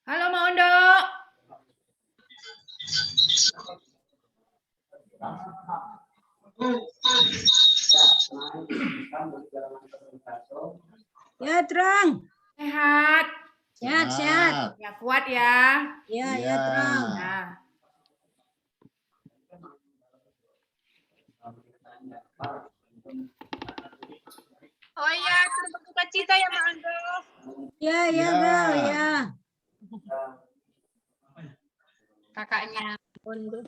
Halo Mang Ondo. Ya, Terang. Sehat. Sehat. Ya kuat ya. Ya, Terang. Nah. Oh iya, berduka cita ya Mak Ando. Ya, Bel, ya. Kakaknya Ondo.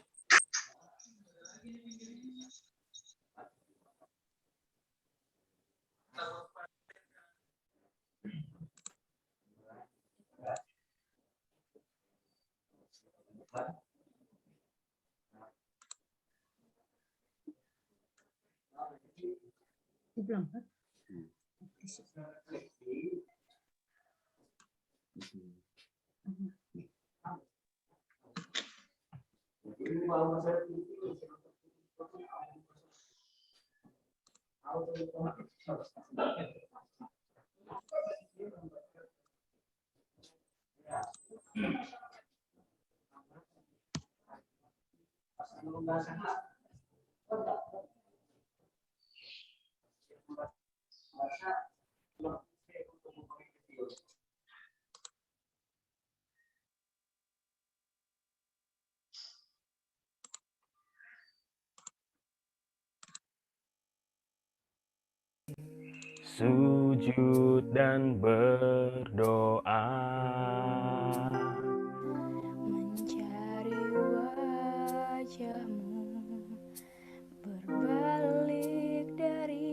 Sujud dan berdoa, mencari wajahmu, berbalik dari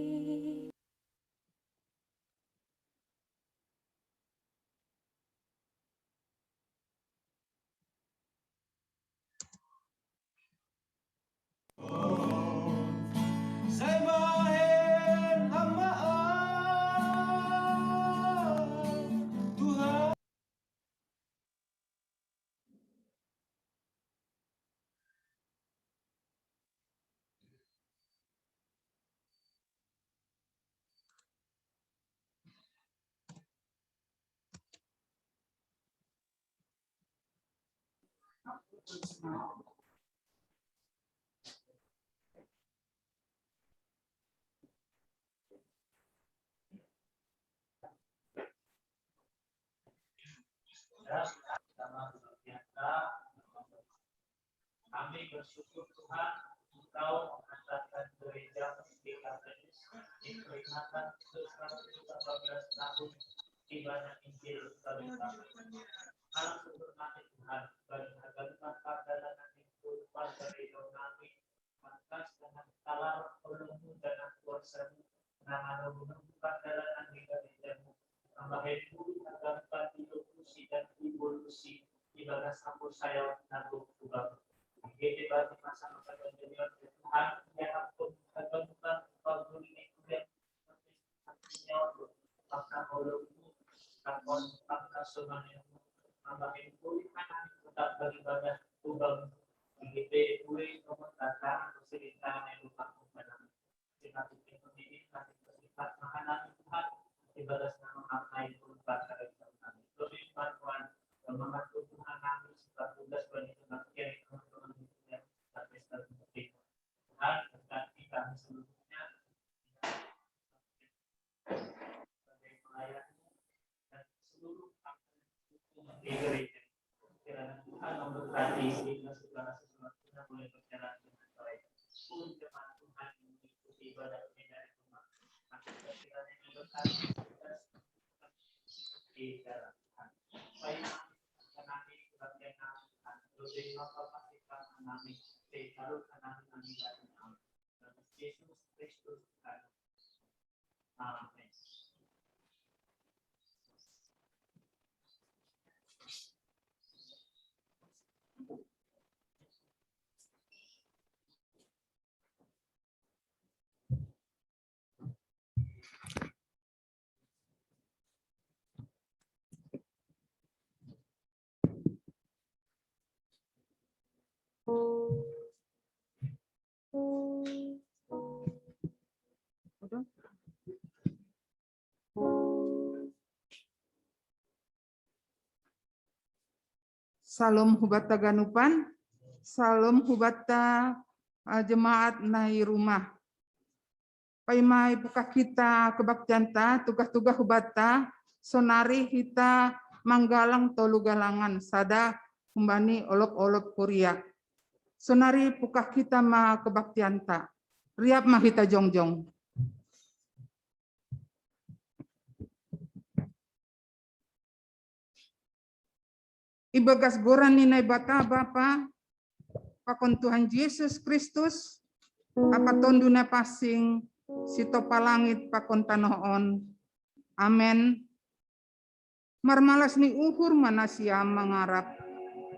Kami bersyukur Tuhan, Engkau menghantarkan gereja Merdeka Baptis di peringatan ke-114 tahun ibadah Injil bagi kami. Alam berkati Tuhan, bagi harga perjalanan itu pada gereja kami, mantas dengan talar pelemu dan kuasamu, nama menentukan perjalanan di gerejamu, tambahin bulu harga ilusi dan ivolusi ibadah sampur sayap dan Tuhan. Jadi bagi masyarakat dan Tuhan yang akan menentukan paguni yang artinya maka olehmu takon takkan semuanya tambahin pulih kanan tetap beribadah Tuhan begitu pulih komentar cerita yang lupa kepada kita bikin ini nanti bersifat makanan Tuhan ibadah nama apa itu pada kami lebih bantuan membantu Tuhan kami serta tugas bagi kebaktian teman-teman yang sampai terjadi Tuhan berkati kami seluruhnya sebagai pelayan dan seluruh hukum di gereja. Kiranya Tuhan memberkati sehingga segala sesuatunya boleh berjalan dengan baik. Pun jemaat Tuhan mengikuti ibadah ini dari rumah. Kiranya memberkati di dalam Tuhan. Baik, kami kebaktian Tuhan. Lebih memperhatikan kami, selalu kami dan Yesus Kristus Tuhan. Amin. Salam hubata ganupan, salam hubata jemaat nai rumah. Paimai buka kita kebaktianta, tugas-tugas hubata, sonari kita manggalang tolu galangan, sada humbani olok-olok kuria. Sonari puka kita ma kebaktianta, riap mah kita jongjong. Ibagas goran ninay bata Bapa, pakon Tuhan Yesus Kristus, apa tondo na pasing sito palangit pakon tanoon. Amen. Marmalas ni uhur manasya mangarap,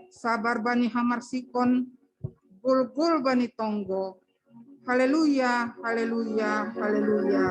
sabar bani hamarsikon, gul-gul bani tonggo. Haleluya, haleluya, haleluya.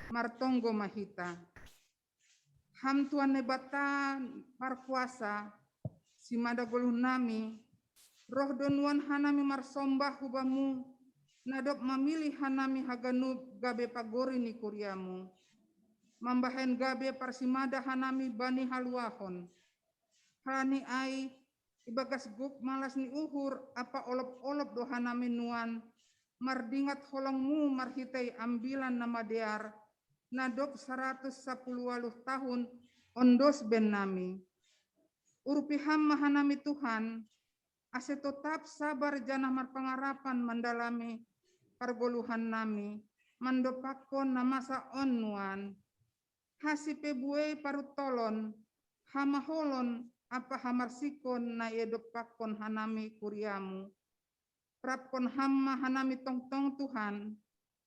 Martonggo mahita. Ham Tuhan nebata markuasa, si madagulun nami, roh donuan hanami marsombah hubamu, nadop memilih hanami haganub gabe pagori ni kuriamu. Mambahen gabe parsimada hanami bani haluahon. Hani ai ibagas guk malas ni uhur apa olop-olop do hanami nuan, mardingat holongmu marhitai ambilan nama dear, nadop 110 tahun ondos ben nami. Urupiham mahanami Tuhan, ase tetap sabar janah marpangarapan mendalami pargoluhan nami, mandopakon namasa onuan. Hasipe buai parut tolon, hamaholon apa hamarsikon na edopakon hanami kuriamu. Prapkon hamma hanami tong-tong Tuhan,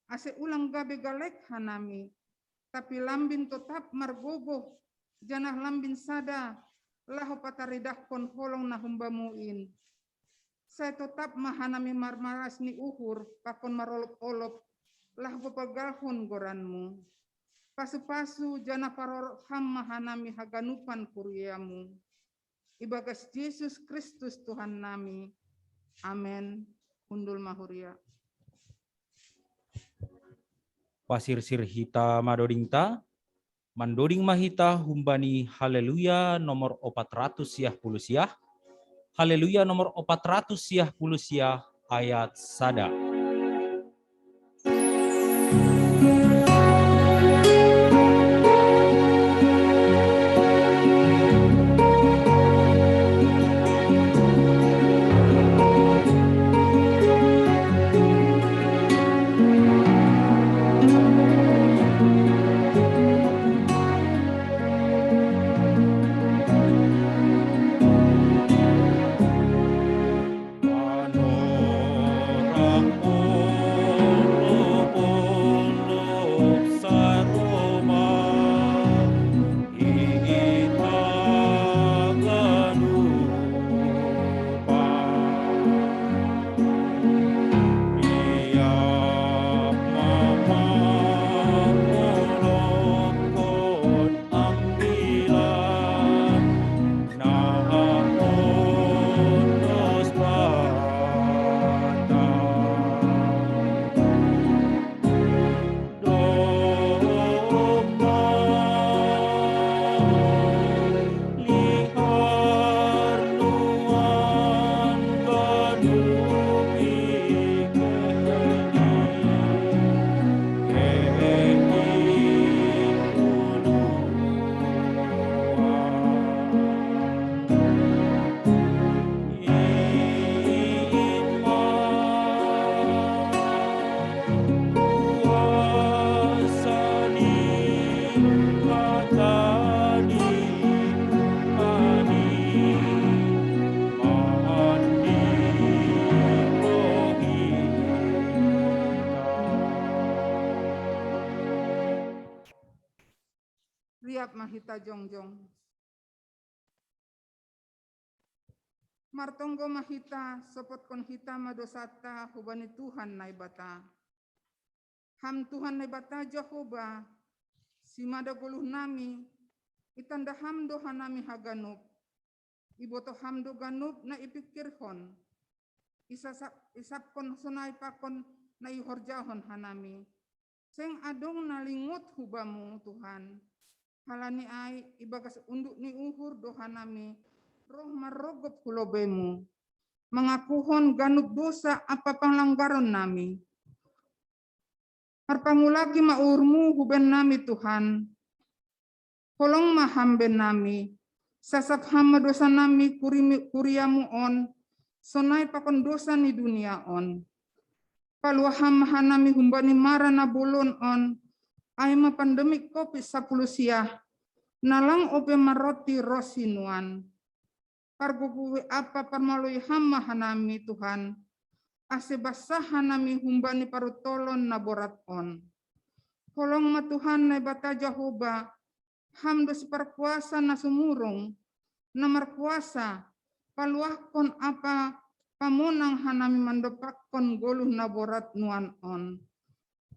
ase ulang gabe galek hanami, tapi lambin tetap margogoh, janah lambin sada, lahu pataridahkon holong na humbamuin. Saya tetap mahanami marmaras ni uhur, pakon marolop-olop, lahu pagalhon goranmu. Pasu-pasu janah paror ham mahanami haganupan kuriamu. Ibagas Yesus Kristus Tuhan nami. Amen. Undul mahuria. Pasir sir hita madodingta, mandoding mahita humbani haleluya nomor 400 siah puluh siah, haleluya nomor 400 siah puluh siah ayat sada. Panorang siap mahita jongjong. Martonggo mahita sopot kon hita madosata hubani Tuhan naibata. Ham Tuhan naibata Jehovah simada goluh nami itanda hamdo hanami haganup. Iboto hamdo ganup na ipikirhon. Isapkon sunay pakon na ihorjahon hanami. Seng adong nalingut hubamu Tuhan. Halani ay ibagas unduk ni uhur dohanami. Roh marogop hulobemu. Mengakuhon ganup dosa apa panglanggaran nami. Harpangulaki maurmu huben nami Tuhan. Kolong mahamben nami. Sasap hama dosa nami kuriamu on. Sonai pakon dosa ni dunia on. Paluaham hanami humbani marana bolon on. Aima pandemik kopi 10 siah. Nalang ope maroti rosinuan. Parguguwe apa parmalui hama hanami Tuhan. Ase basah hanami humbani parutolon naborat on. Kolong ma Tuhan na bata Jehovah. Hamdo si parkuasa na sumurong. Namar kuasa. Paluahkon apa pamunang hanami mandopakon goluh naborat nuan on.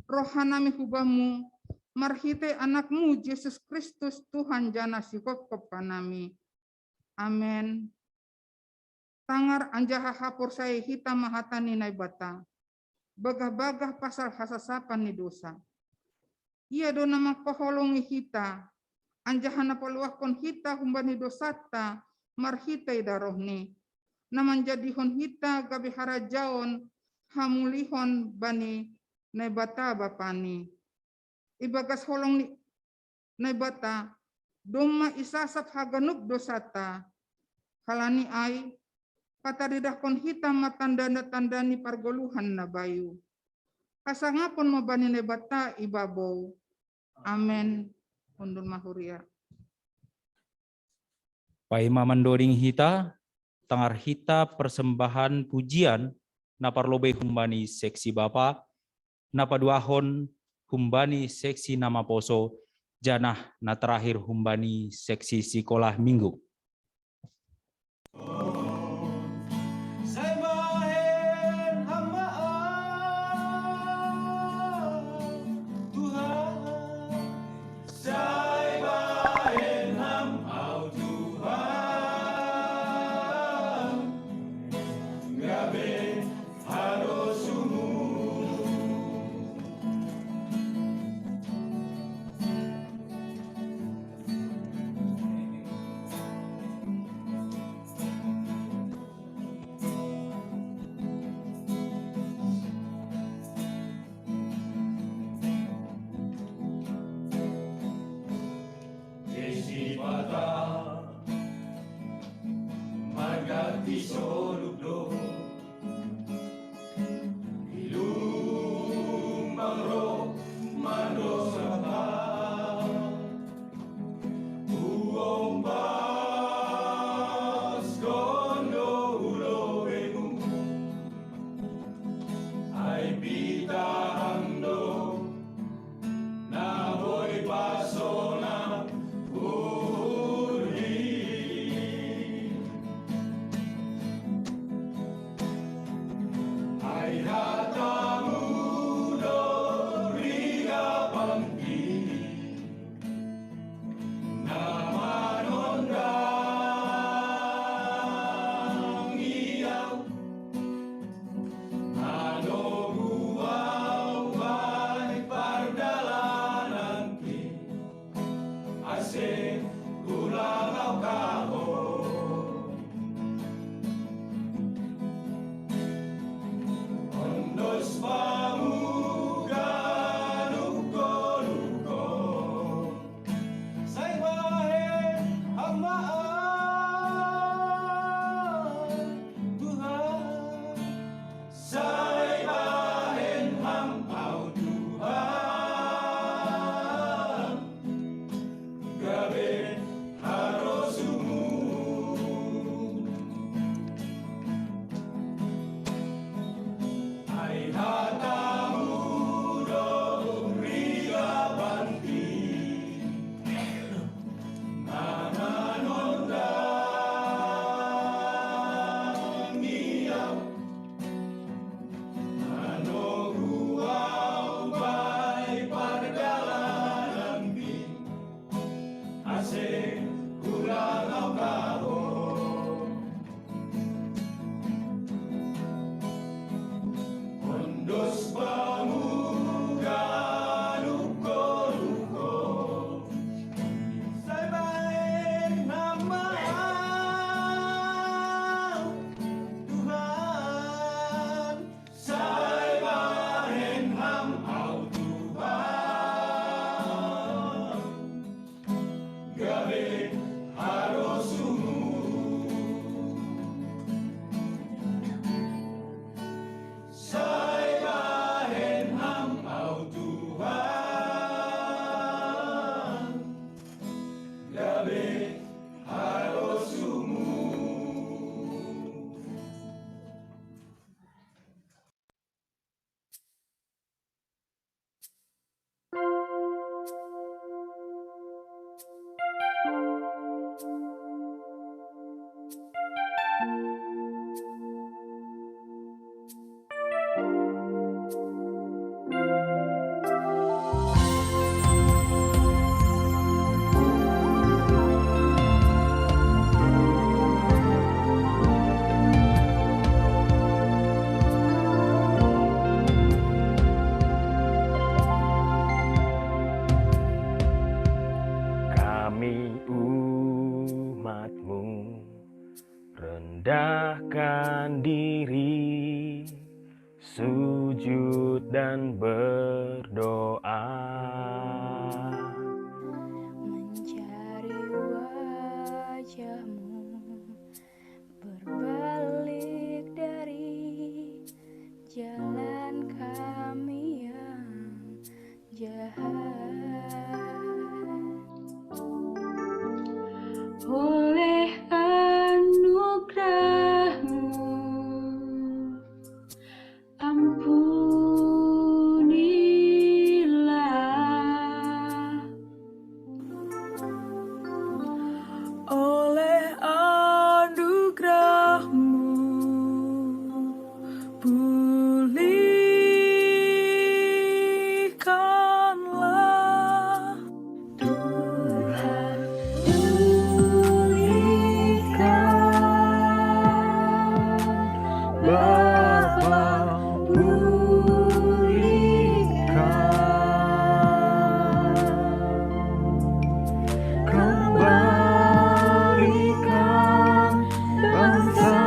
Roh hanami hubamu. Marhite anakmu Yesus Kristus Tuhan jana sikop panami. Amen. Tangar anjaha hapur saya hita mahatani naibata. Bagah-bagah pasal hasasapan ni dosa. Ia do nama koholongi hita. Anjahana paluakon hita humbani dosata. Marhitai darohni. Naman jadihon hita gabi harajaon. Hamulihon bani naibata bapani. Ibagas holong ni naibata. Doma isasap haganup dosata. Halani ay patadidahkon hitam matanda-tandani pargoluhan na bayu. Kasangapon mabani nebata ibabaw. Amen. Undul mahuria. Paima mandoring hita, tangar hita persembahan pujian, naparlobe humbani seksi bapa, napaduahon humbani seksi nama poso, janah na terakhir humbani seksi sekolah minggu. Gabe harosumu kami umat-Mu rendahkan diri, sujud dan berdoa, mencari wajah-Mu, berbalik dari jalan kami yang jahat. Oleh anugerah-Mu, ampunilah. Oleh anugerah-Mu, pulihkanlah. Tuhan, pulihkan. Bapa, pulihkan. Kembalikan bangsa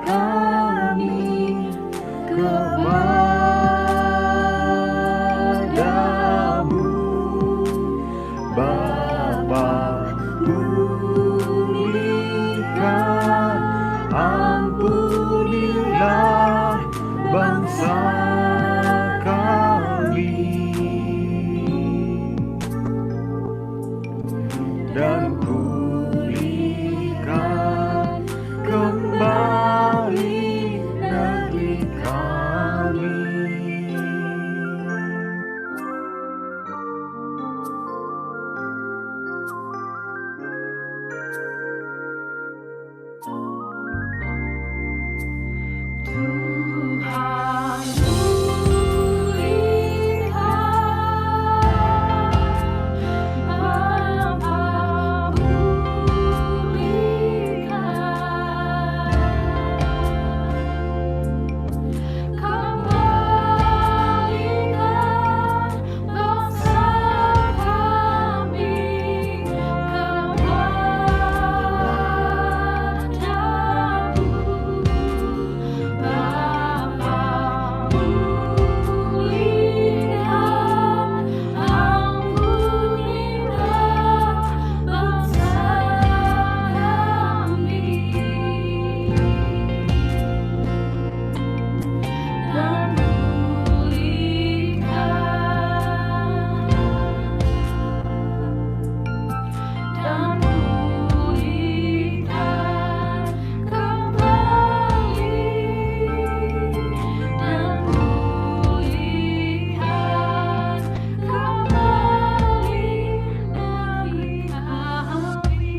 kami kepadamu. Bapa, pulihkan, ampunilah bangsa kami, dan pulihkan kembali negeri kami. Tuhan, pulihkan. Bapa, pulihkan. Kembalikan bangsa kami kepadamu. Bapa, pulihkan, ampunilah bangsa kami, dan pulihkan kembali, dan pulihkan kembali negeri kami.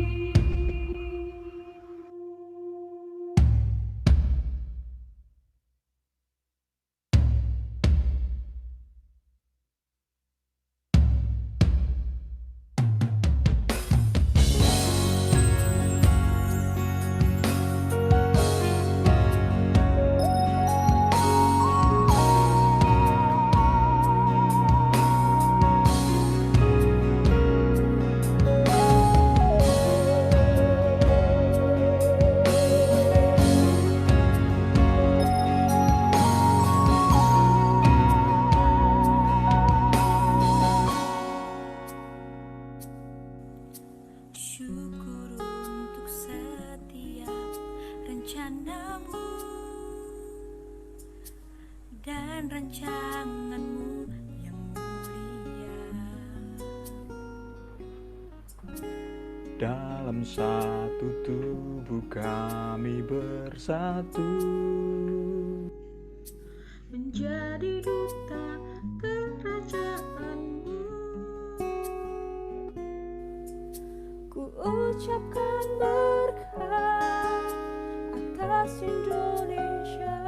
Syukur untuk setiap rencana-Mu dan rancangan-Mu yang mulia. Dalam satu tubuh kami bersatu, Menjadi duta kerajaan-Mu, ku ucapkan berkat atas Indonesia,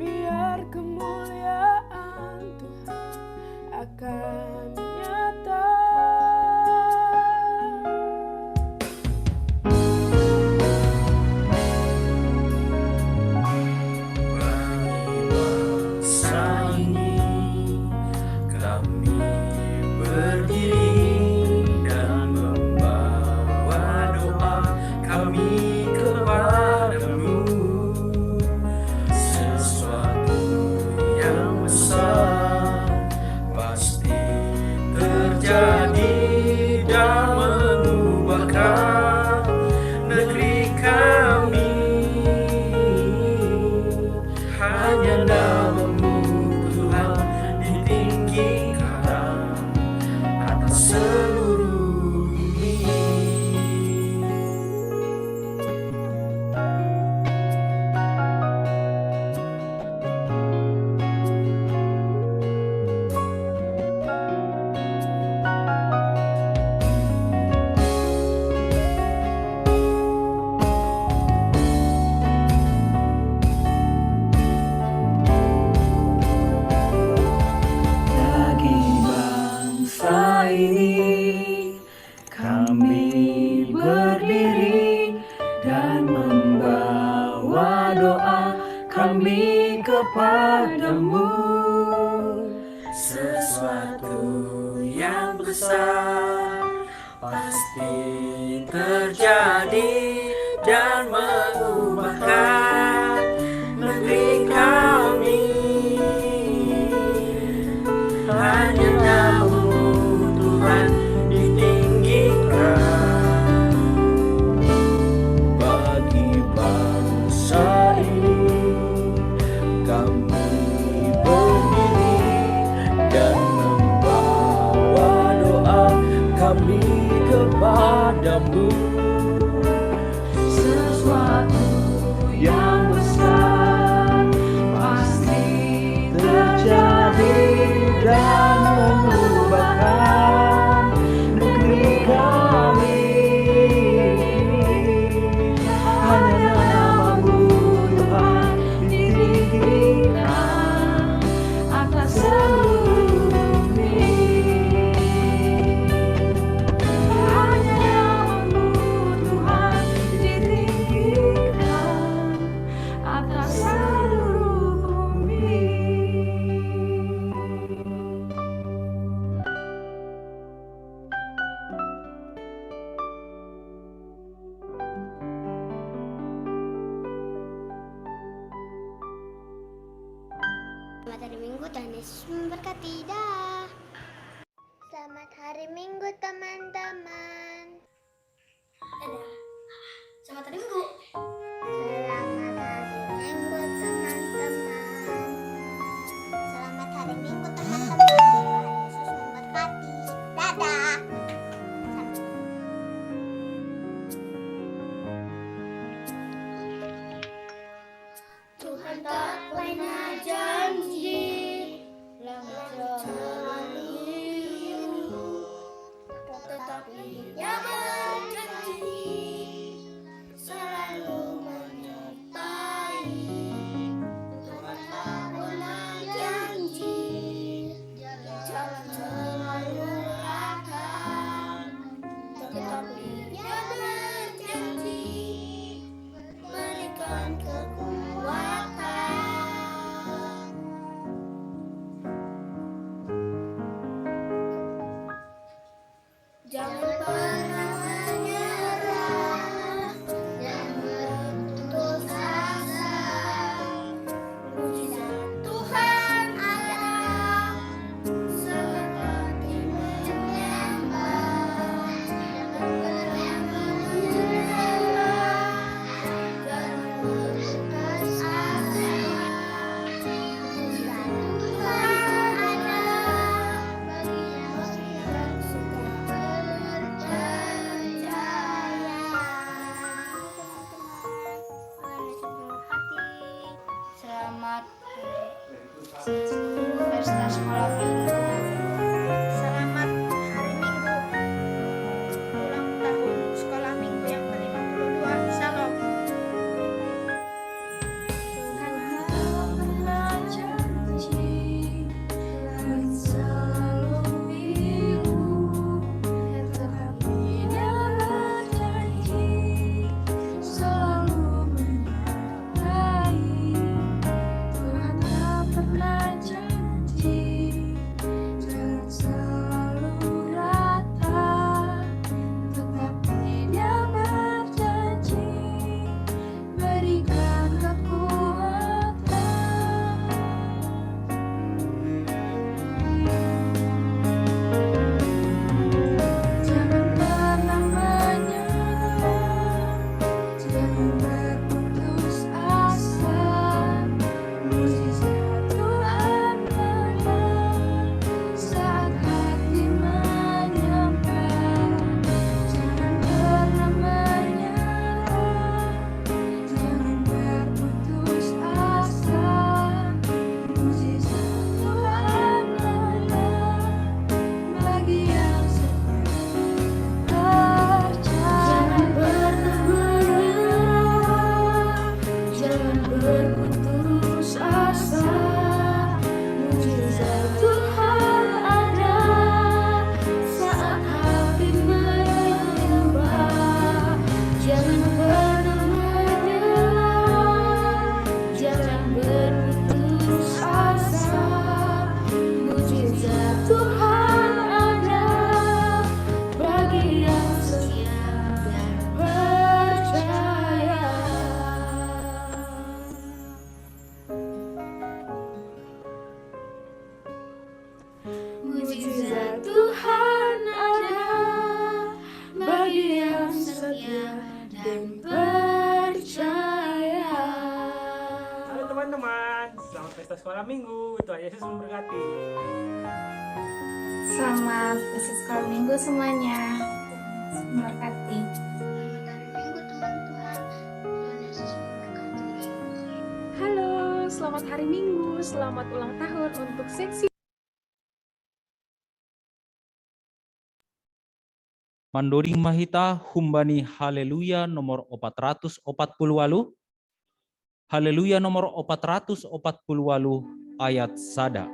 biar kemuliaan Tuhan akan nyata. Bangsa ini kami berdiri dan kepadamu sesuatu yang besar pasti terjadi dan mengubahkan negeri kami. Hanya namamu Tuhan ditinggikan. Bagi bangsa ini kami berdiri dan membawa doa kami kepadamu. Sesuatu yang besar pasti terjadi dan mengubahkan negeri kami. Hanya namamu Tuhan ditinggikan atas seluruh bumi. Hanya namamu Tuhan ditinggikan atas seluruh bumi. Selamat hari Minggu, Tuhan Yesus memberkati. Dah. Selamat hari Minggu teman-teman. Dadah. Selamat hari Minggu. Selamat hari Minggu teman-teman. Selamat hari Minggu teman-teman. Tuhan Yesus memberkati. Dadah. Tuhan tak pernah janji tetapi Dia berjanji selalu menyertai. Tuhan tak pernah janji jalan selalu rata, tetapi Dia berjanji berikan kekuatan. Jangan pernah menyerah, jangan berputus asa. Mujizat Tuhan ada, seperti menyembah. Jangan pernah menyerah, diam setia dan percaya. Halo teman-teman, selamat pesta sekolah minggu. Tuhan Yesus memberkati. Selamat pesta sekolah minggu semuanya. Memberkati. Halo, selamat hari Minggu, selamat ulang tahun untuk seksi. Mandoding mahita humbani haleluya nomor 448. Haleluya nomor 448 ayat sada.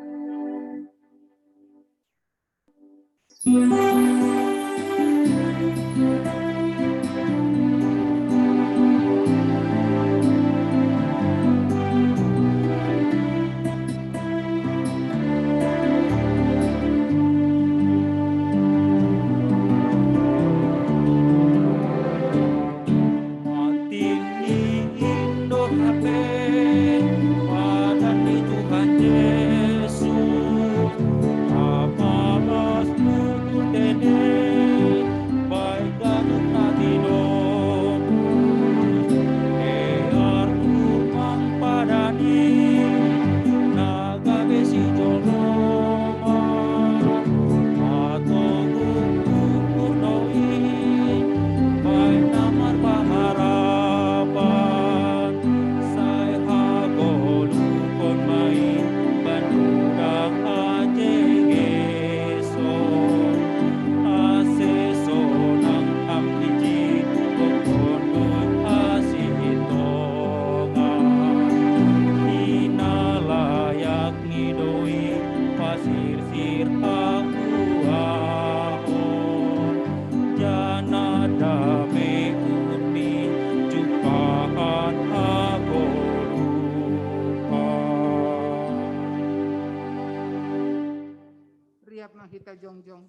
Kita jongjong.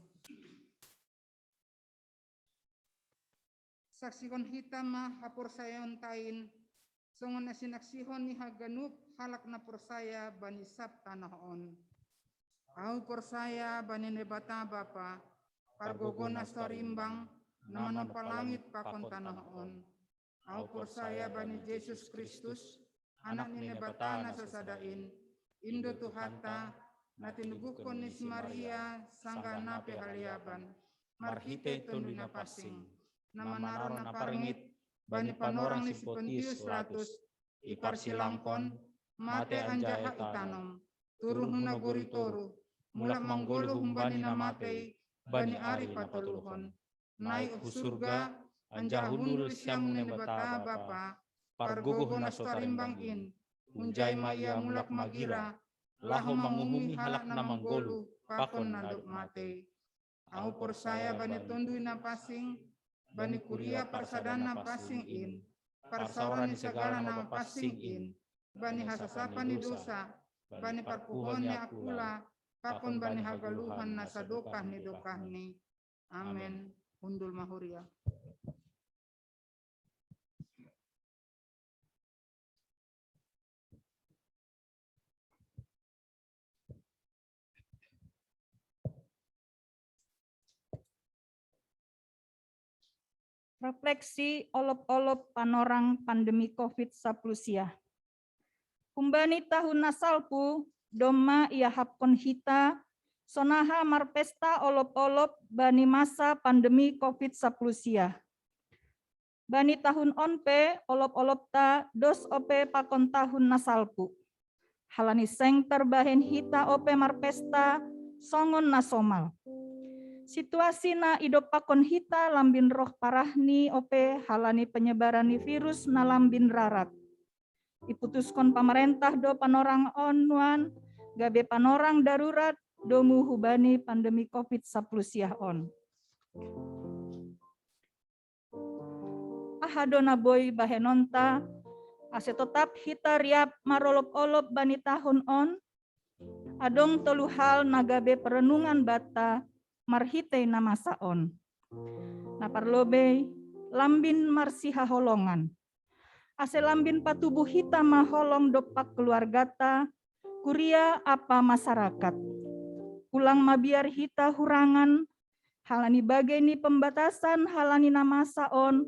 Saksikon hita mah hapur saya ontain, songon asinaksihon ni haganup halak na persaya bani sab tanah on. Au persaya bani nebata bapa, pargogon astorimbang, nama palangit pakon tanah on. Au persaya bani Yesus Kristus, anak ni nebata na sasadain, Indo Tuhata, natinubukon nis Maria sangga nape haliaban marhite tundina pasing nama naron na parngit bani panorang ni si Pontius Latus ipar silangkon mate anjaha itanom turun huna goritoru mulak manggolo humbani na mate bani ari patoluhon naik surga anjahunul siam ne bata bapa pargogo na starimbang in unjai maya mulak magira laho mangumumi halak na manggolu pakon nanduk mate. Au persaya bani tundui na pasing, bani kuria parsadana pasing in, parsawaran segala nama pasing in, bani hasasapan ni dosa, bani parpuhon ni akula, pakon bani hagaluhan na sadokah ni dokah ni. Amen. Undul mahuria. Refleksi olop-olop panorang pandemi COVID-19. Humbani tahun nasalpu, doma ia hapon hita, sonaha marpesta olop-olop bani masa pandemi COVID-19. Bani tahun onpe, olop-olop ta, dos ope pakon tahun nasalpu. Halani seng terbahen hita ope marpesta, songon nasomal. Situasi na idopakon hita lambin roh parahni ope halani penyebaran ni virus na lambin rarat. Iputuskon pamerentah do panorang onwan, gabe panorang darurat domu hubani pandemi COVID-19 on. Ahadona boy bahenonta, ase tetap hita riap marolop-olop bani tahun on, adong telu hal nagabe perenungan bata, marhite nama saon. Naparlobe lambin marsiha holongan. Ase lambin patubuh hita maholong dopak keluargata, kuria apa masyarakat. Ulang mabiar hita hurangan, halani bageni pembatasan halani nama saon,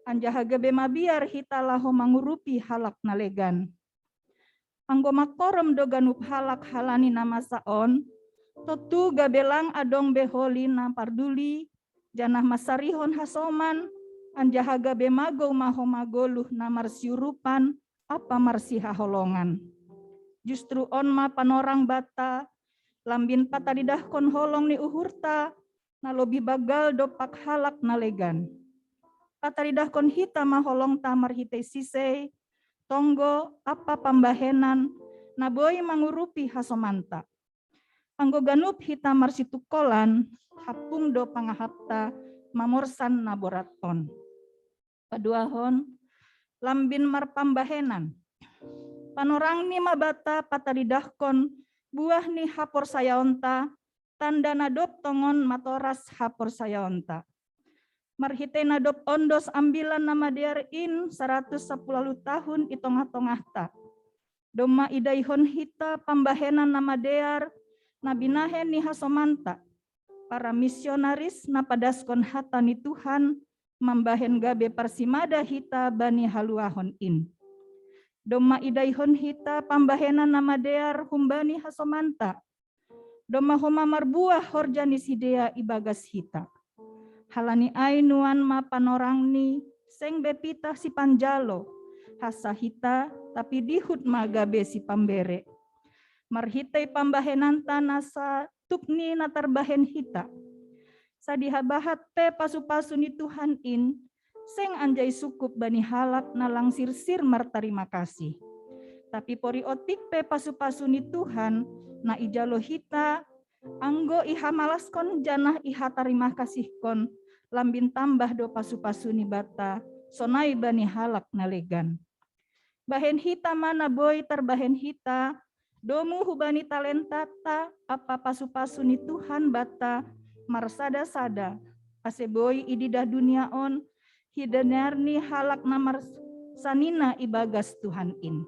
anjahaga bema biar hita laho mangurupi halak nalegan. Anggo makorom do ganup halak halani nama saon, totu gabelang adong beholi na parduli, janah masarihon hasoman, anjahaga bemago mahomagoluh na marsiurupan, apa marsiha holongan. Justru on ma panorang bata, lambin patadidahkon holong ni uhurta, na lobi bagal dopak halak nalegan. Patadidahkon hita maholong tamar hitay sisei, tonggo apa pambahenan, na boy mangurupi hasomanta. Anggo ganup hita marsitukolan, hapung do pangahapta, mamorsan naboraton. Paduahon, lambin marpambahenan. Panorang ni mabata patadidahkon, buah ni hapor sayaonta, tanda nadop tongon matoras hapor sayaonta. Marhite nadop ondos ambilan nama diarin 110 tahun itongah-tongahta. Doma idaihon hita pambahenan nama dear, nabinahen ni hasomanta. Para misionaris napadaskon hata ni Tuhan, mambahen gabe parsimada hita bani haluahon in. Doma idaihon hita pambahenan nama dear humbani hasomanta. Doma homa marbuah horjani sidea ibagas hita. Halani ainuan ma panorang ni seng bepita si panjalo. Hasa hita tapi dihut magabe si pambere. Marhitai pambahenan tanasa tukni natarbahen hita. Sadihabahat pe pasu-pasu ni Tuhan in. Seng anjay sukup bani halak na langsir-sir martarima kasih. Tapi pori otik pe pasu-pasu ni Tuhan na ijalo hita, anggo iha malaskon janah iha tarima kasih kon, lambin tambah do pasu-pasu ni bata, sonai bani halak nalegan. Bahen hita mana boy tarbahen hita, domu hubani talentata, apa pasu-pasu ni Tuhan bata, marsada-sada, ase boy ididah dunia on, hidanarni halak namar sanina ibagas Tuhan in.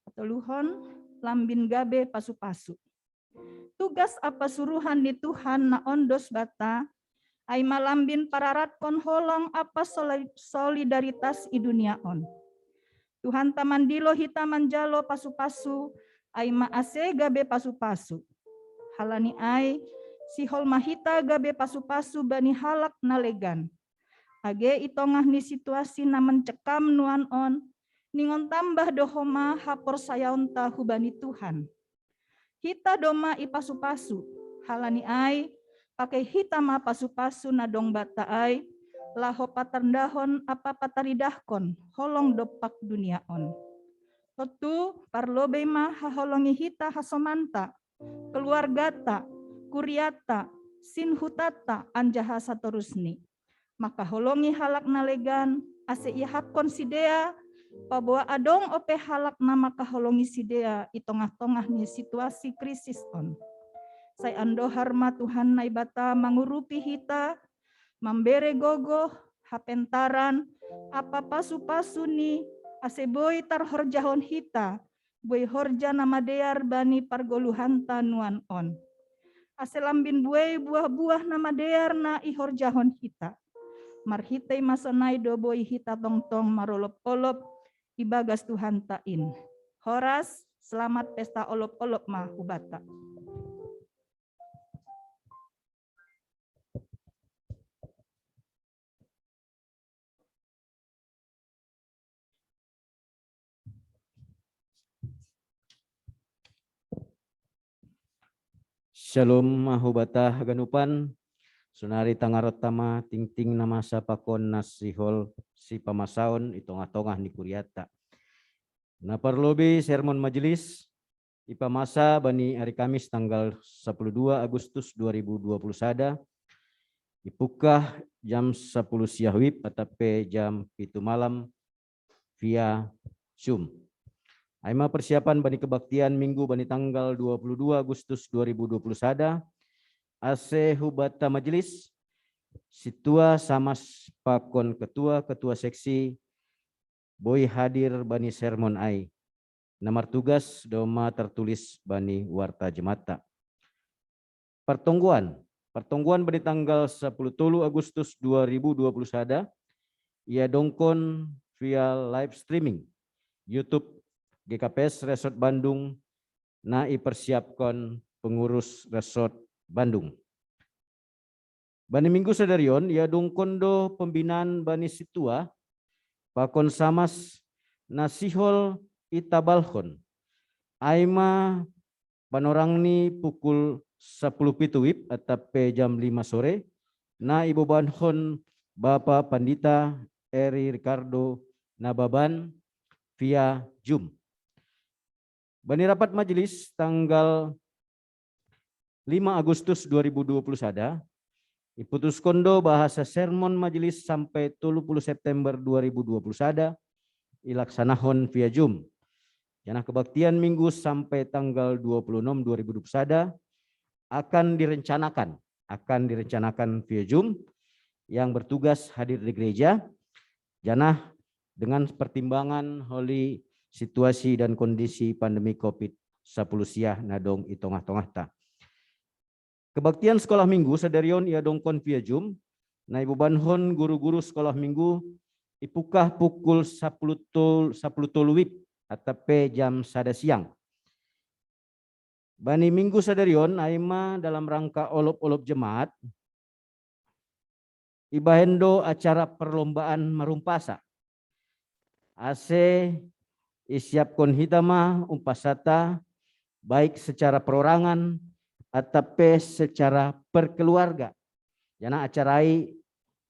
Atoluhon lambin gabe pasu-pasu. Tugas apa suruhan ni Tuhan na ondos bata, ay malambin pararat kon holong apa solidaritas i dunia on. Tuhan tamandilo hita manjalo pasu-pasu, ay maase gabe pasu-pasu. Halani ay si hol mahita gabe pasu-pasu bani halak nalegan. Age itongah ni situasi na mencekam nuan on, ningon tambah dohoma hapor sayaonta hubani Tuhan. Hita doma ipasu-pasu, halani ay, pakai hita ma pasu-pasu na dong bata ay, laho patandahon apa pataridahkon, holong dopak dunia on. Totu parlobe ma haholongi hita hasomanta, keluargata, kuriata, sinhutata anjaha satorusni. Maka holongi halak nalegan, ase ihapkon sidea, pabawa adong ope halak na maka holongi sidea, itongah-tongah ni situasi krisis on. Say ando harma Tuhan na ibata mangurupi hita, membere gogoh, hapentaran, apa pasu-pasu ni, ase boy tarhorjahon hita, boy horja nama dear bani pargoluhan tanuan on. Ase lambin buah-buah nama dear na ihorjahon hita. Marhitai masonai doboi hita tong-tong marolop-olop ibagas Tuhan tain. Horas, selamat pesta olop-olop mah hubata. Shalom mahubata ganupan. Sunari tangarot tama ting-ting nama sapakon nasihol si pamasaon itong-atongah ni kuriata. Naparlobi sermon majelis ipamasa bani hari Kamis tanggal 12 Agustus 2021. Ipukah jam 10 siang wib atau jam 7 malam via Zoom. Aima persiapan bani kebaktian minggu bani tanggal 22 Agustus 2021. Ase hubata majelis, situa samas pakon ketua seksi, boy hadir bani sermon ai. Nomor tugas doma tertulis bani warta jemata. Pertungguan Pertungguan bani tanggal 10 Agustus 2020 sada, ia dongkon via live streaming YouTube GKPS Resort Bandung na ipersiapkan pengurus Resort Bandung. Bani minggu sadarion, ia dongkon do pembinaan bani situa, pakon samas nasihol itabalhon. Aima panorang ni pukul 10 pitu wib atau jam 5 sore na ibu banhon Bapak Pandita Eri Ricardo Nababan via Zoom. Bani rapat majelis tanggal 5 Agustus 2020 sada, iputus kondo bahasa sermon majelis sampai 30 September 2020 sada, ilaksanahon via Zoom. Janah kebaktian minggu sampai tanggal 26 2020 sada akan direncanakan via Zoom yang bertugas hadir di gereja. Janah dengan pertimbangan holi situasi dan kondisi pandemi COVID-19 nadong itongah-tongah ta. Kebaktian sekolah minggu sadarion ia dongkon via Zoom. Na ibu banhon guru-guru sekolah minggu ipukah pukul 10 wib atau jam 1 siang. Bani minggu sadarion aima dalam rangka olop-olop jemaat ibahendo acara perlombaan marumpasa. Ase isiapkon hitama umpasata baik secara perorangan atau secara perkeluarga. Jana acarai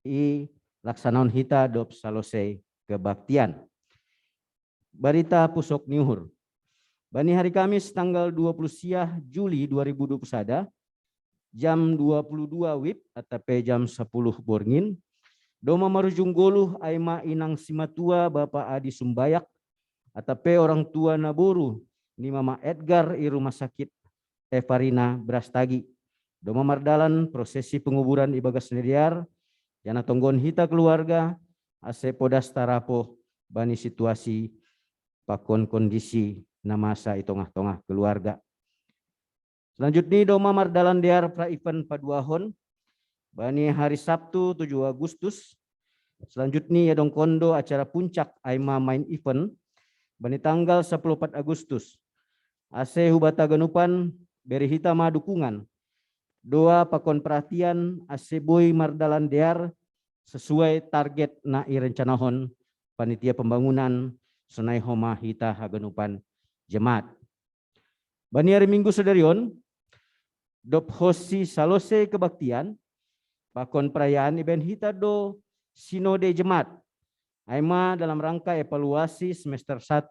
i laksanaon hita dop salose kebaktian. Barita pusok niuhur. Bani hari Kamis tanggal 20 Juli 2021 jam 22 wib atau jam 10 borngin. Doma marujung goluh aima inang simatua Bapak Adi Sumbayak atau orang tua naboru ni Mama Edgar i rumah sakit Evarina Brastagi. Doma mardalan prosesi penguburan ibagas sendiriar. Jana tonggon hita keluarga ase podas tarapo bani situasi pakon kondisi na masa itongah-tongah keluarga. Selanjutnya doma mardalan dear pra event paduahon bani hari Sabtu 7 Agustus. Selanjutnya ya dong kondo acara puncak aima main event bani tanggal 14 Agustus. Ase hubata ganupan beri hitama dukungan. Doa pakon perhatian ase boy mardalan dear sesuai target na irencanahon panitia pembangunan Senai Homa hita haganupan jemaat. Bani hari Minggu sadarion dop hosi salose kebaktian pakon perayaan iben hita do sinode jemaat. Aima dalam rangka evaluasi semester 1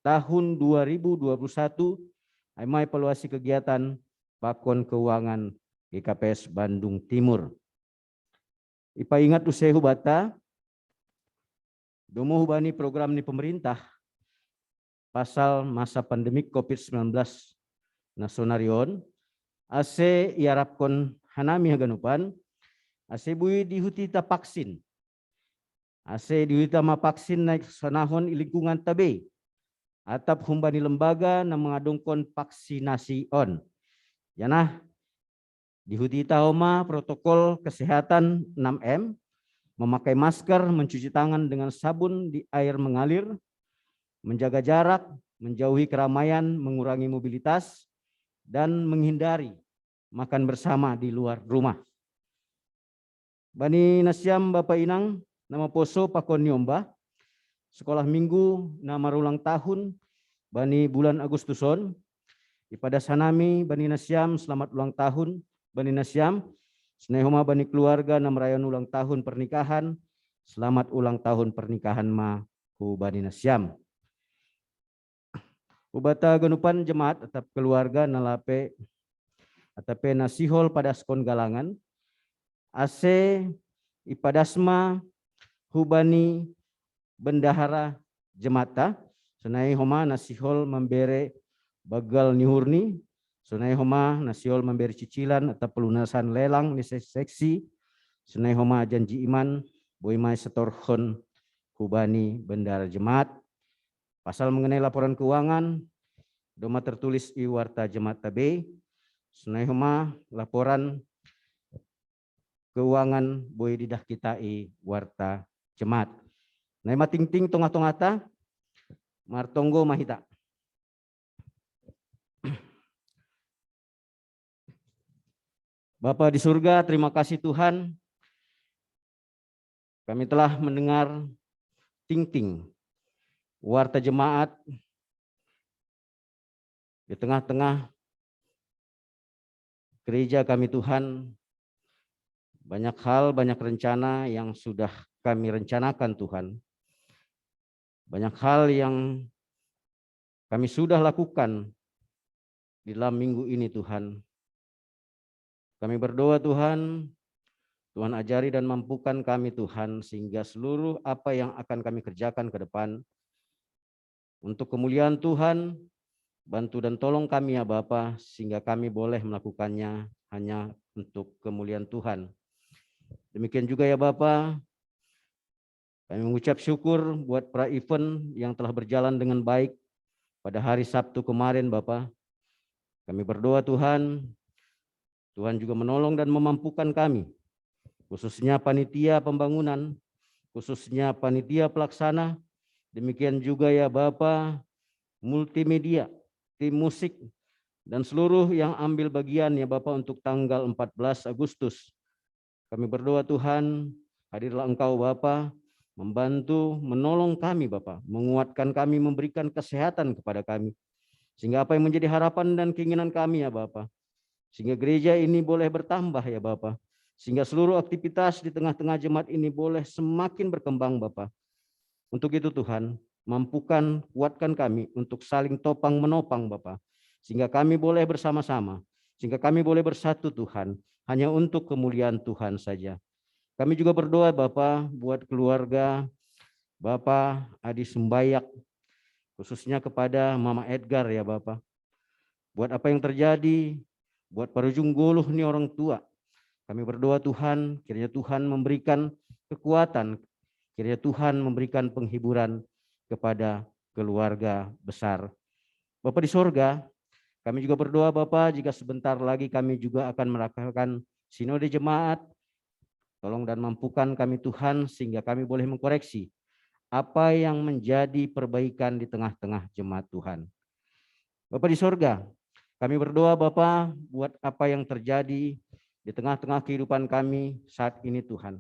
tahun 2021 aima evaluasi kegiatan pakon keuangan GKPS Bandung Timur. Ipa ingat usai hubata domo hubani program ni pemerintah pasal masa pandemik COVID-19 nasonarion ase iarapkon hanami haganupan ase bui dihutita vaksin ase dihutita ma vaksin naik sanahon lingkungan tabe atap humbani lembaga na mengadongkon vaksinasi on janah dihutita homa protokol kesehatan 6M, memakai masker, mencuci tangan dengan sabun di air mengalir, menjaga jarak, menjauhi keramaian, mengurangi mobilitas, dan menghindari makan bersama di luar rumah. Bani Nasyam Bapak Inang, nama poso pakon nyomba, sekolah minggu nama ulang tahun, Bani bulan Agustuson, ipada sanami Bani Nasyam selamat ulang tahun, Bani Nasyam, Senehoma bani keluarga na merayakan ulang tahun pernikahan. Selamat ulang tahun pernikahan ma ku Bani Nasyam. Ubata ganupan jemaat atap keluarga nalape atape nasihol pada skon galangan. Ase ipadasma hubani bendahara jemata. Senai homa nasihol membere bagal nihurni. Sunai homa nasiol memberi cicilan atau pelunasan lelang di seksi. Sunai homa janji iman boy mai setorhon hubani bendara jemaat. Pasal mengenai laporan keuangan doma tertulis i warta jemaat tabe. Sunai homa laporan keuangan boy didah kita warta jemaat. Nama ting-ting tongah-tongata martonggo mahita. Bapa di surga, terima kasih Tuhan. Kami telah mendengar ting-ting warta jemaat di tengah-tengah gereja kami Tuhan. Banyak hal, banyak rencana yang sudah kami rencanakan Tuhan. Banyak hal yang kami sudah lakukan di dalam minggu ini Tuhan. Kami berdoa Tuhan, Tuhan ajari dan mampukan kami Tuhan, sehingga seluruh apa yang akan kami kerjakan ke depan, untuk kemuliaan Tuhan, bantu dan tolong kami ya Bapa, sehingga kami boleh melakukannya hanya untuk kemuliaan Tuhan. Demikian juga ya Bapa, kami mengucap syukur buat pra-event yang telah berjalan dengan baik pada hari Sabtu kemarin Bapa. Kami berdoa Tuhan, Tuhan juga menolong dan memampukan kami, khususnya panitia pembangunan, khususnya panitia pelaksana, demikian juga ya Bapa, multimedia, tim musik, dan seluruh yang ambil bagian ya Bapa untuk tanggal 14 Agustus. Kami berdoa Tuhan, hadirlah Engkau Bapa, membantu, menolong kami Bapa, menguatkan kami, memberikan kesehatan kepada kami, sehingga apa yang menjadi harapan dan keinginan kami ya Bapa, sehingga gereja ini boleh bertambah ya Bapa, sehingga seluruh aktivitas di tengah-tengah jemaat ini boleh semakin berkembang Bapa. Untuk itu Tuhan, mampukan, kuatkan kami untuk saling topang menopang Bapa, sehingga kami boleh bersama-sama, sehingga kami boleh bersatu Tuhan, hanya untuk kemuliaan Tuhan saja. Kami juga berdoa Bapa buat keluarga Bapa Adi Sembayak, khususnya kepada Mama Edgar ya Bapa. Buat apa yang terjadi, buat Parujung Guluh nih orang tua, kami berdoa Tuhan, kiranya Tuhan memberikan kekuatan, kiranya Tuhan memberikan penghiburan kepada keluarga besar. Bapa di sorga, kami juga berdoa Bapa, jika sebentar lagi kami juga akan melakukan sinode jemaat, tolong dan mampukan kami Tuhan, sehingga kami boleh mengkoreksi apa yang menjadi perbaikan di tengah-tengah jemaat Tuhan. Bapa di sorga, kami berdoa Bapa buat apa yang terjadi di tengah-tengah kehidupan kami saat ini Tuhan.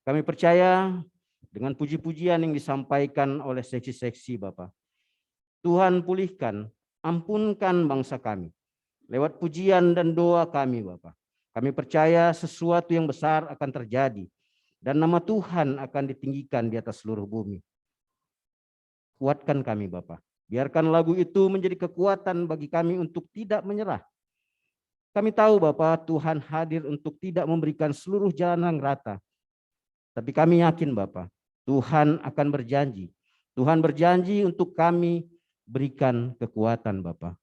Kami percaya dengan puji-pujian yang disampaikan oleh seksi-seksi Bapa. Tuhan pulihkan, ampunkan bangsa kami. Lewat pujian dan doa kami Bapa. Kami percaya sesuatu yang besar akan terjadi. Dan nama Tuhan akan ditinggikan di atas seluruh bumi. Kuatkan kami Bapa. Biarkan lagu itu menjadi kekuatan bagi kami untuk tidak menyerah. Kami tahu Bapa, Tuhan hadir untuk tidak memberikan seluruh jalan yang rata. Tapi kami yakin Bapa, Tuhan akan berjanji. Tuhan berjanji untuk kami berikan kekuatan Bapa.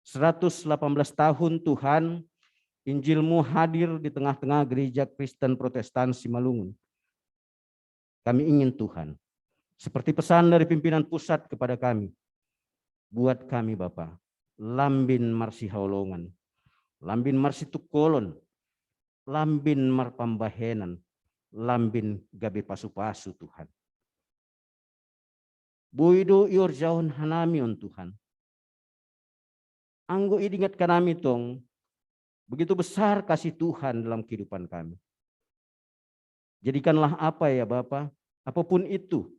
118 tahun Tuhan, Injil-Mu hadir di tengah-tengah gereja Kristen Protestan Simalungun. Kami ingin Tuhan, seperti pesan dari pimpinan pusat kepada kami, buat kami Bapa, lambin marsi haulongan, lambin marsi tukolon, lambin marpambahenan, lambin gabe pasu-pasu Tuhan. Buido ior jauhon hanami on Tuhan. Anggo idingat kanami tong, begitu besar kasih Tuhan dalam kehidupan kami. Jadikanlah apa ya Bapa, apapun itu,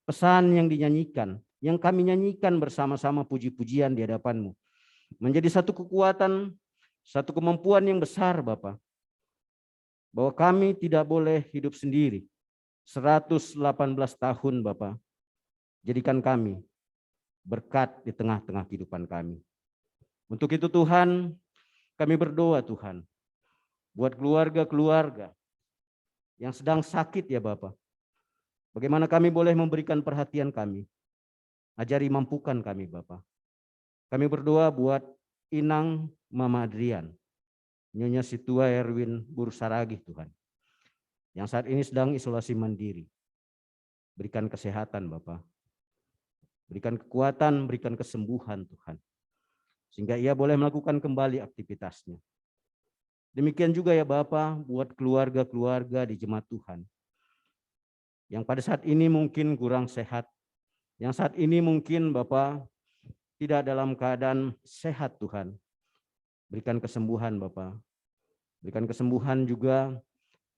pesan yang dinyanyikan, yang kami nyanyikan bersama-sama puji-pujian di hadapan-Mu, menjadi satu kekuatan, satu kemampuan yang besar Bapa, bahwa kami tidak boleh hidup sendiri. 118 tahun Bapa, jadikan kami berkat di tengah-tengah kehidupan kami. Untuk itu Tuhan, kami berdoa Tuhan, buat keluarga-keluarga yang sedang sakit ya Bapa. Bagaimana kami boleh memberikan perhatian kami. Ajari mampukan kami Bapa. Kami berdoa buat Inang Mama Adrian, Nyonya Situa Erwin Bursaragih Tuhan, yang saat ini sedang isolasi mandiri. Berikan kesehatan Bapa. Berikan kekuatan, berikan kesembuhan Tuhan. Sehingga ia boleh melakukan kembali aktivitasnya. Demikian juga ya Bapa buat keluarga-keluarga di jemaat Tuhan. Yang pada saat ini mungkin kurang sehat. Yang saat ini mungkin Bapa tidak dalam keadaan sehat Tuhan. Berikan kesembuhan Bapa. Berikan kesembuhan juga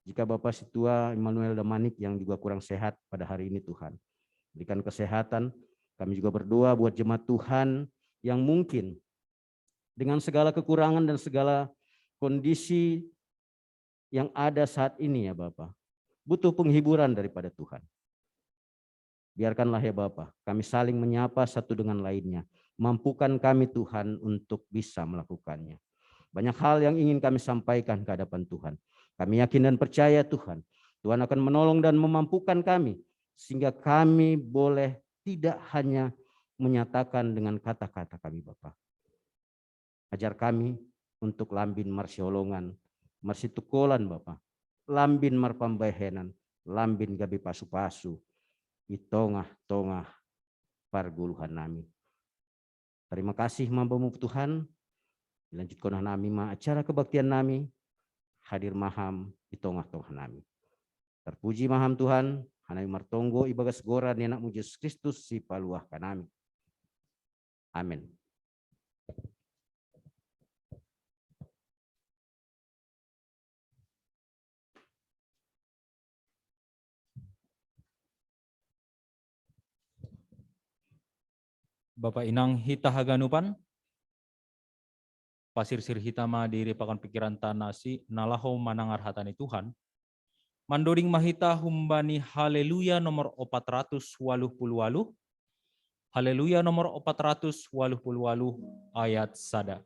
jika Bapak Situa Immanuel Damanik yang juga kurang sehat pada hari ini Tuhan. Berikan kesehatan. Kami juga berdoa buat jemaat Tuhan yang mungkin dengan segala kekurangan dan segala kondisi yang ada saat ini ya Bapak, butuh penghiburan daripada Tuhan. Biarkanlah ya Bapak, kami saling menyapa satu dengan lainnya. Mampukan kami Tuhan untuk bisa melakukannya. Banyak hal yang ingin kami sampaikan ke hadapan Tuhan. Kami yakin dan percaya Tuhan, Tuhan akan menolong dan memampukan kami, sehingga kami boleh tidak hanya menyatakan dengan kata-kata kami Bapak. Ajar kami untuk lambin marsiolongan, marsitukolan Bapak, lambin marpambahenan, lambin gabi pasu-pasu, itongah-tongah parguluhan nami. Terima kasih mambamu Tuhan, dilanjutkan nami ma acara kebaktian nami, hadir maham itongah-tongah nami. Terpuji maham Tuhan, hanami martonggo ibagas gora ni anak Yesus Kristus si paluah kanami. Amin. Bapak Inang hita haganupan, pasir-sir hitama diri pakan pikiran tanasi, nalaho manangar hatani Tuhan, mandoding mahita humbani haleluya nomor 488, haleluya nomor 488 ayat sada.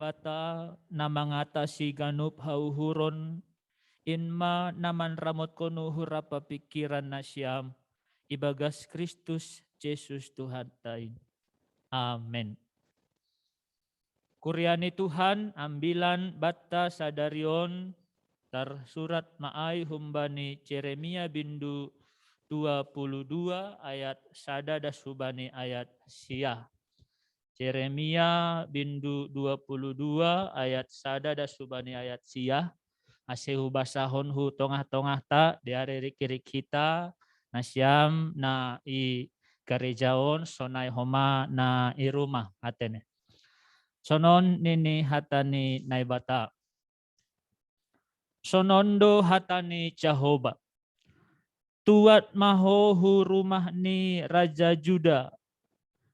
Bata na mangatasi ganup hauhuron inma naman ramot kono hurapa pikiran na siyam ibagas Kristus Jesus Tuhan tain. Amen. Kuryani Tuhan ambilan bata sadarion tersurat maai humbani Jeremia bindu 22 ayat sada dasubani ayat sia. Jeremia bindu 22 ayat sada dasubani ayat sia. Asehu basahon hu tongah-tongah ta diare rikirik kita nasyam na i gerejaon sonai homa na i rumah atene. Sonon nini hatani naibata. Sonondo hatani Jehovah. Tuat maho hu rumah ni Raja Juda.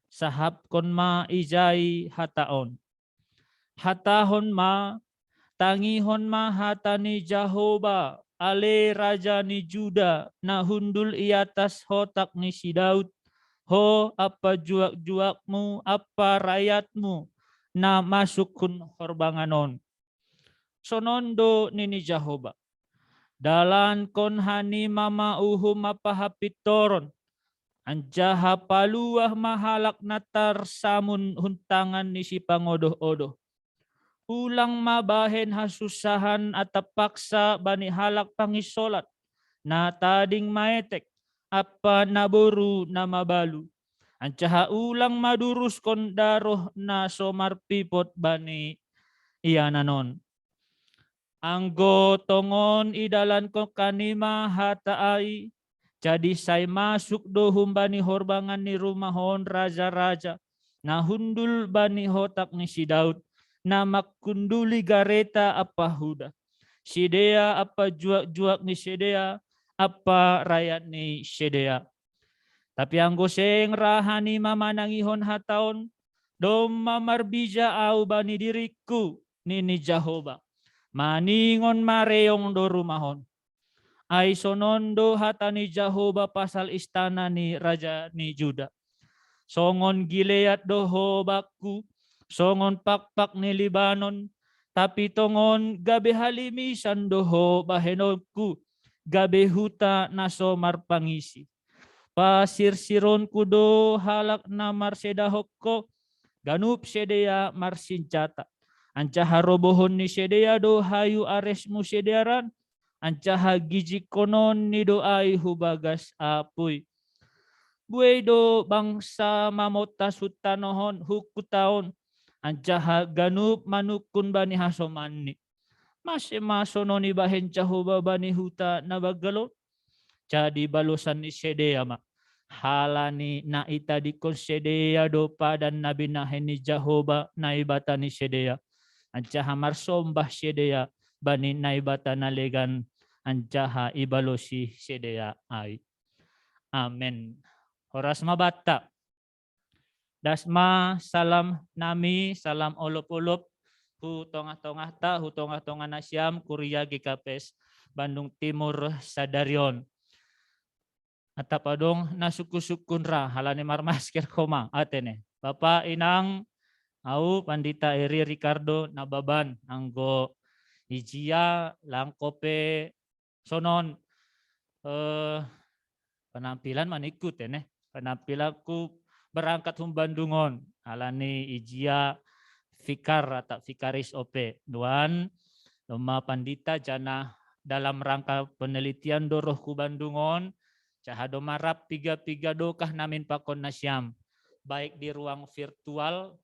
Sahab kon ma ijai hataon. Hatahon ma tangihon ma hatani Jehovah. Ale Raja ni Juda na hundul i atas hotak ni si Daud. Ho apa juak-juakmu, apa rakyatmu na masukun horbanganon. Sonondo nini Jehovah. Dalan kon hani mama uhum apa hapitoron. Anjaha paluah mahalak natar samun huntangan ni si pangodoh-odoh. Ulang mabahen hasusahan atap paksa bani halak pangisolat. Na tading maetek apa naboru na mabalu. Ancaha ulang madurus kon daroh na somar pipot bani iananon. Anggo tongon idalan ko kanima hataai. Jadi saya masuk dohum bani horbangan ni rumahon raja-raja. Na hundul bani hotak ni si Daud. Na makunduli gareta apa huda. Sidea apa juak-juak ni Sidea. Apa rakyat ni Sidea. Tapi anggo seng rahani mamanangihon hataon. Doma marbija au bani diriku. Nini Jahoba. Maningon mareong do rumahon. Ai sonondo hatani Jahoba pasal istana ni raja ni Juda. Songon Gilead doho baku, songon pak-pak ni Libanon, tapi tongon gabe halimisan doho bahenolku, gabe huta nasomar pangisi. Pasir siron kudo halak namar sedahokko, ganup sedea marsincata. Ancaha robohon ni sedea do hayu aresmu sedearan, ancaha giji konon ni doai hubagas apui. Buai do bangsa mamota sutanohon hukutaon, ancaha ganup manukun bani hasomani. Masih masono ni bahen cahuba bani huta nabagalon. Jadi balosan ni sedea mak. Halani na ita di konsedea do padan nabi naheni Jahoba naibata ni sedea. Ancaha marsombah sedea bani naibata nalegan ancaha ibalosi sedea ai. Amen. Horas mabata. Dasma salam nami salam olop-olop hu tongah-tongah ta hu tongah-tongah nasyam Kuria GKPS Bandung Timur Sadarion. Atapadong nasuku-sukunra halane marmasker koma atene. Bapak Inang au Pandita Eri Ricardo nababan anggo ijia langkope sonon penampilan manikut ya penampilanku berangkat Bandungon alani ijia fikar atau fikaris OP duan loma Pandita jana dalam rangka penelitian dorohku Bandungon cahado marap piga dokah namin pakon nasyam baik di ruang virtual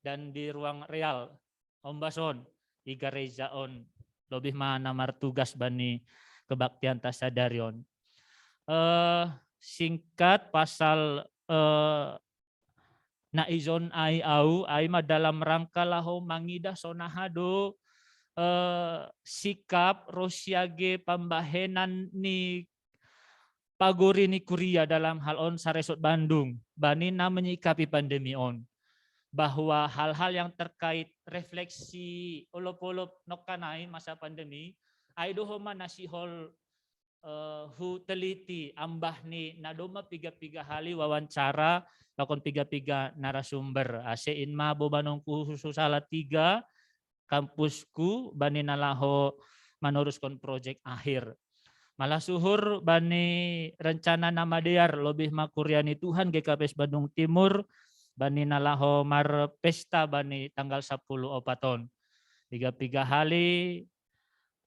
dan di ruang real ombason iga rezaon lebih mana martugas bani kebaktian tasadarion. Singkat pasal naizon ai au ai ma dalam rangka laho mangida sonahado sikap rosiage pambahenan ni pagori ni Kuria dalam hal on saresot Bandung bani na menyikapi pandemi on. Bahwa hal-hal yang terkait refleksi olop-olop nokanai masa pandemi, aidohoma nasihol hu teliti ambah ni nadoma piga hali wawancara lakon piga narasumber asein ma bobanongku khusus salah 3 kampusku bani nalaho manuruskan project akhir. Malah suhur bani rencana nama dear lebih makuriani Tuhan GKPS Bandung Timur bani nalaho mar pesta bani tanggal 10 opaton. 3 hali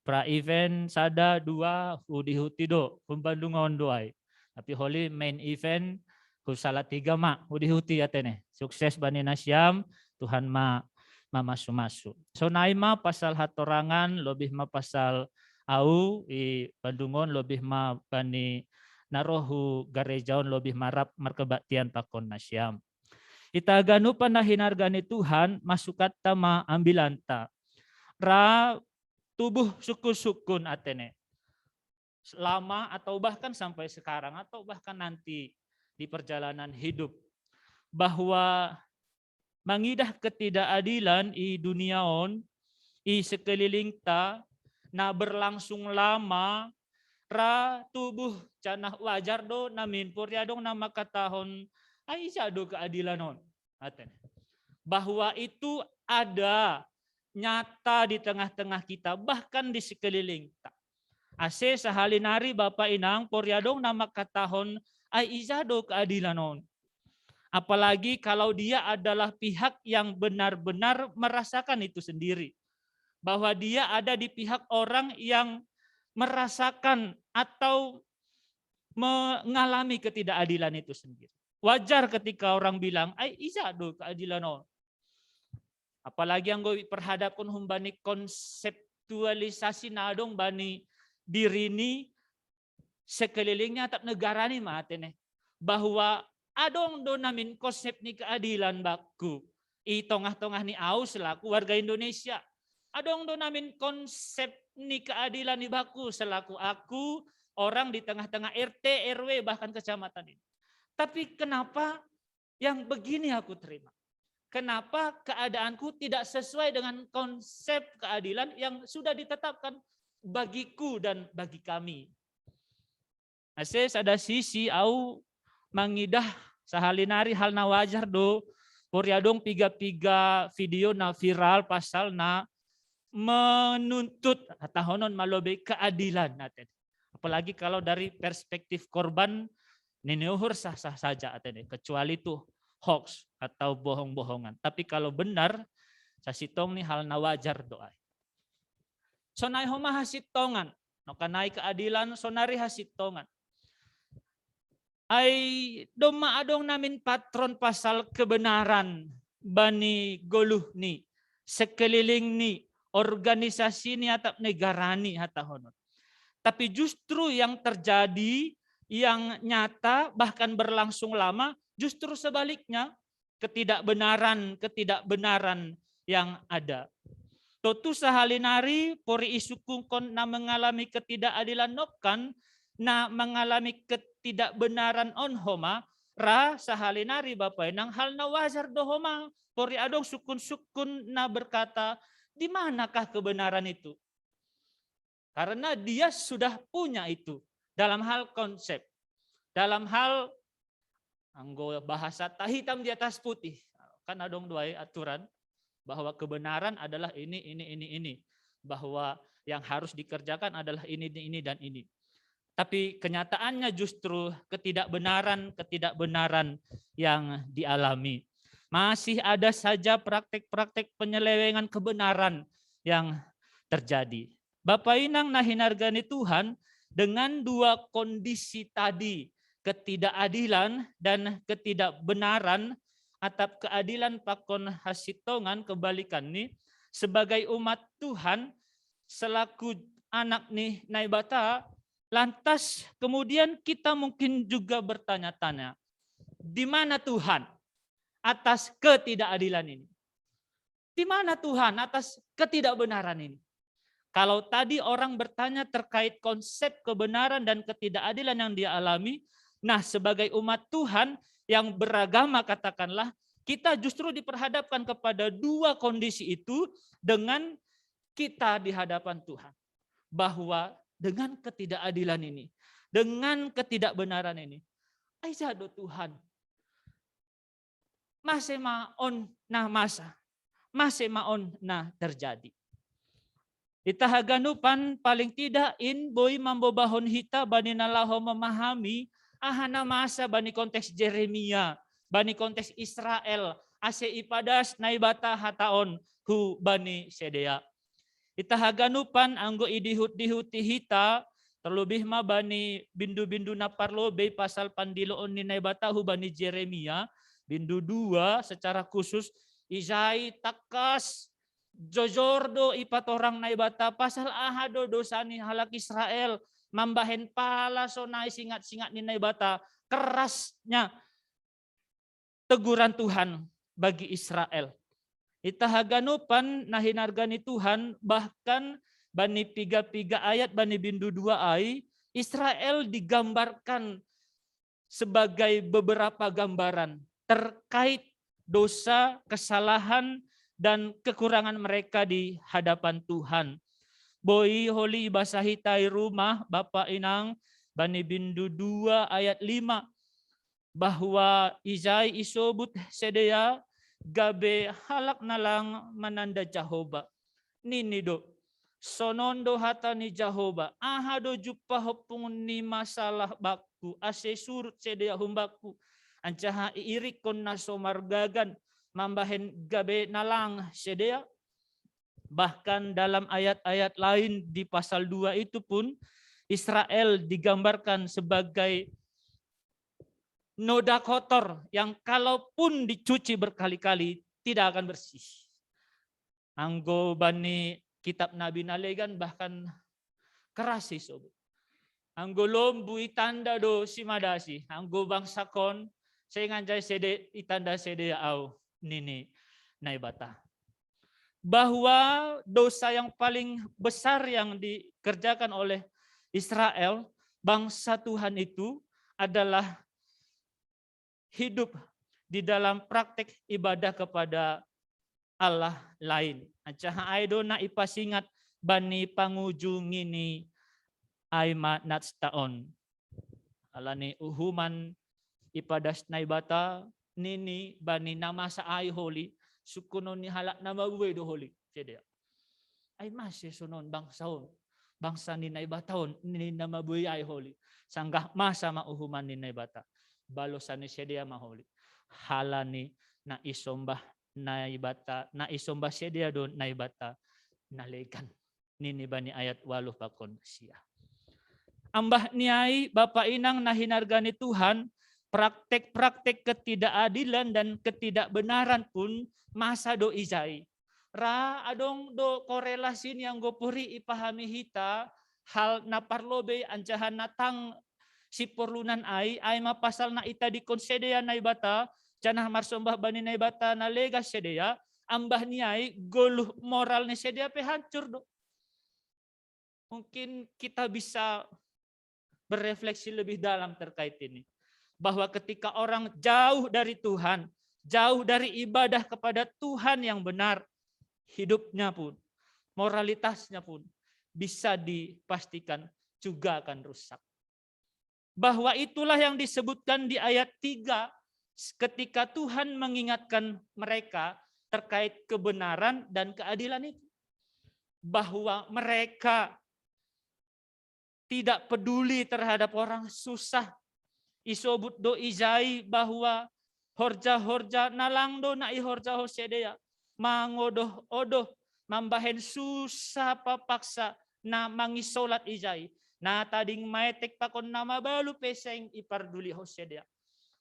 pra event sada 2 udihutido Bandungon doai. Tapi holy main event salah 3 mak udihuti atene. Sukses bani nasyam Tuhan ma masu. So naima pasal hatorangan lebih ma pasal au i Bandungon lebih ma bani narohu garejaon lebih marap markebaktian pakon nasyam. Ita ganupan na hinargani Tuhan masukat tama ambilanta. Ra tubuh sukun atene. Lama atau bahkan sampai sekarang atau bahkan nanti di perjalanan hidup. Bahwa mangidah ketidakadilan i duniaon i sekeliling ta na berlangsung lama ra tubuh canah wajar do namin puryadong nama katahon ai jado keadilan on. Bahwa itu ada nyata di tengah-tengah kita bahkan di sekeliling kita. Ase sahalinari Bapak Inang poryadong nama katahon ai izado keadilan on. Apalagi kalau dia adalah pihak yang benar-benar merasakan itu sendiri. Bahwa dia ada di pihak orang yang merasakan atau mengalami ketidakadilan itu sendiri. wajar ketika orang bilang, ay isa do keadilan on. Apalagi yang gue perhadapkan humbani konseptualisasi nadong bani diri ni sekelilingnya tap negara ni matene. Bahwa adong do namin konsep ni keadilan baku. I tongah-tongah ni au selaku warga Indonesia. Adong do namin konsep ni keadilan ni baku selaku aku orang di tengah-tengah RT, RW bahkan kecamatan ini. Tapi kenapa yang begini aku terima? Kenapa keadaanku tidak sesuai dengan konsep keadilan yang sudah ditetapkan bagiku dan bagi kami? Ases ada sisi au mangidah sahalinari hal na wajar do poriadong piga-piga video na viral pasal na menuntut tahonon malobe keadilan natin. Apalagi kalau dari perspektif korban nineuhur sah-sah saja atene, kecuali itu hoax atau bohong-bohongan. Tapi kalau benar sasitong ni hal na wajar doa. Sonai homa hasitongan, no kanai keadilan sonari hasitongan. Ay doma adong namin patron pasal kebenaran bani goluh ni sekeliling ni organisasi ni atap negara ni hatahonon. Tapi justru yang terjadi yang nyata bahkan berlangsung lama justru sebaliknya ketidakbenaran yang ada. Totu sahalinari pori isukung kon na mengalami ketidakadilan nokan na mengalami ketidakbenaran on homa ra sahalinari bapak nang hal na wajar do homa pori adong sukun-sukun na berkata di manakah kebenaran itu? Karena dia sudah punya itu dalam hal konsep, dalam hal anggo bahasa hitam di atas putih. Kan adong dua aturan bahwa kebenaran adalah ini, bahwa yang harus dikerjakan adalah ini dan ini. Tapi kenyataannya justru ketidakbenaran yang dialami. Masih ada saja praktek-praktek penyelewengan kebenaran yang terjadi. Bapak Inang nahinargani Tuhan dengan dua kondisi tadi, ketidakadilan dan ketidakbenaran, atap keadilan pakon hasitongan kebalikan nih, sebagai umat Tuhan, selaku anak nih naibata, lantas kemudian kita mungkin juga bertanya-tanya, di mana Tuhan atas ketidakadilan ini? Di mana Tuhan atas ketidakbenaran ini? Kalau tadi orang bertanya terkait konsep kebenaran dan ketidakadilan yang dia alami, nah sebagai umat Tuhan yang beragama katakanlah, kita justru diperhadapkan kepada dua kondisi itu dengan kita di hadapan Tuhan. Bahwa dengan ketidakadilan ini, dengan ketidakbenaran ini, aizado Tuhan, masih maon nah masa, masih maon nah terjadi. Itahaganupan paling tidak in boy mambobahon hita bani nalaho memahami ahana masa bani konteks Jeremia, bani konteks Israel, ase ipadas naibata hataon hu bani sedea. Itahaganupan anggo idihut-dihuti hita terlebih ma bani bindu-bindu naparlobe pasal pandiloon ni naibata hu bani Jeremia, bindu 2 secara khusus Izai takas jojordo ipat orang naibata pasal ahado dosani halak Israel mambahen pala sonai singat-singat ni naibata, kerasnya teguran Tuhan bagi Israel. Itahaganupan nahinargani Tuhan bahkan bani piga-piga ayat bani bindu 2 ai Israel digambarkan sebagai beberapa gambaran terkait dosa, kesalahan dan kekurangan mereka di hadapan Tuhan. Boi holi basahitai rumah Bapak Inang bani bindu 2 ayat 5 bahwa Izai isobut sedea gabe halak nalang mananda Jahoba. Nini do sonondo hata ni Jahoba ahado jupa hopung ni masalah baku ase surut sedea humbaku ancaha iirikon na somargagan mambahen gabe nalang sedea. Bahkan dalam ayat-ayat lain di pasal 2 itu pun Israel digambarkan sebagai noda kotor yang kalaupun dicuci berkali-kali tidak akan bersih. Anggo bani kitab Nabi nalegan bahkan keras sih sobat. Anggo lombu itanda do si madasi, anggo bangsa kon saya nganjai sede itanda sede au nini naibata. Bahwa dosa yang paling besar yang dikerjakan oleh Israel, bangsa Tuhan itu adalah hidup di dalam praktek ibadah kepada Allah lain. Acaha aido na ipasingat bani pangujung ini aima natstaon. Alani uhuman ipadas naibata nini bani nama sa ay holy sukuno ni halak nama buwe do holy. Jadi ay masih sunon bangsa ni naibataon ni nama buwe ay holy. Sanggah masa mauhuman ni naibata. Balosan ni sedia maholi. Halani na isombah naibata na isombah sedia do naibata nalegan. Nini bani ayat 8 pakon sia. Ambah niai Bapak Inang na hinargani Tuhan, praktek-praktek ketidakadilan dan ketidakbenaran pun masa do izai. Ra adong do korelasi yang gopuri ipahami hita hal na parlobe ancahan natang si perlunan ai ma pasal na ita di konsedia naibata canah marsombah bani naibata na lega sedia ambah niai goluh moral ni sedia pe hancur do. Mungkin kita bisa berefleksi lebih dalam terkait ini. Bahwa ketika orang jauh dari Tuhan, jauh dari ibadah kepada Tuhan yang benar, hidupnya pun, moralitasnya pun bisa dipastikan juga akan rusak. Bahwa itulah yang disebutkan di ayat 3 ketika Tuhan mengingatkan mereka terkait kebenaran dan keadilan itu. Bahwa mereka tidak peduli terhadap orang susah. Isobut do izai bahwa horja-horja nalangdo na ihorja hosedea. Mangodoh odoh mambahen susah papaksa na mangisolat izai. Na tading maetek pakon nama balu peseng iparduli hosedea.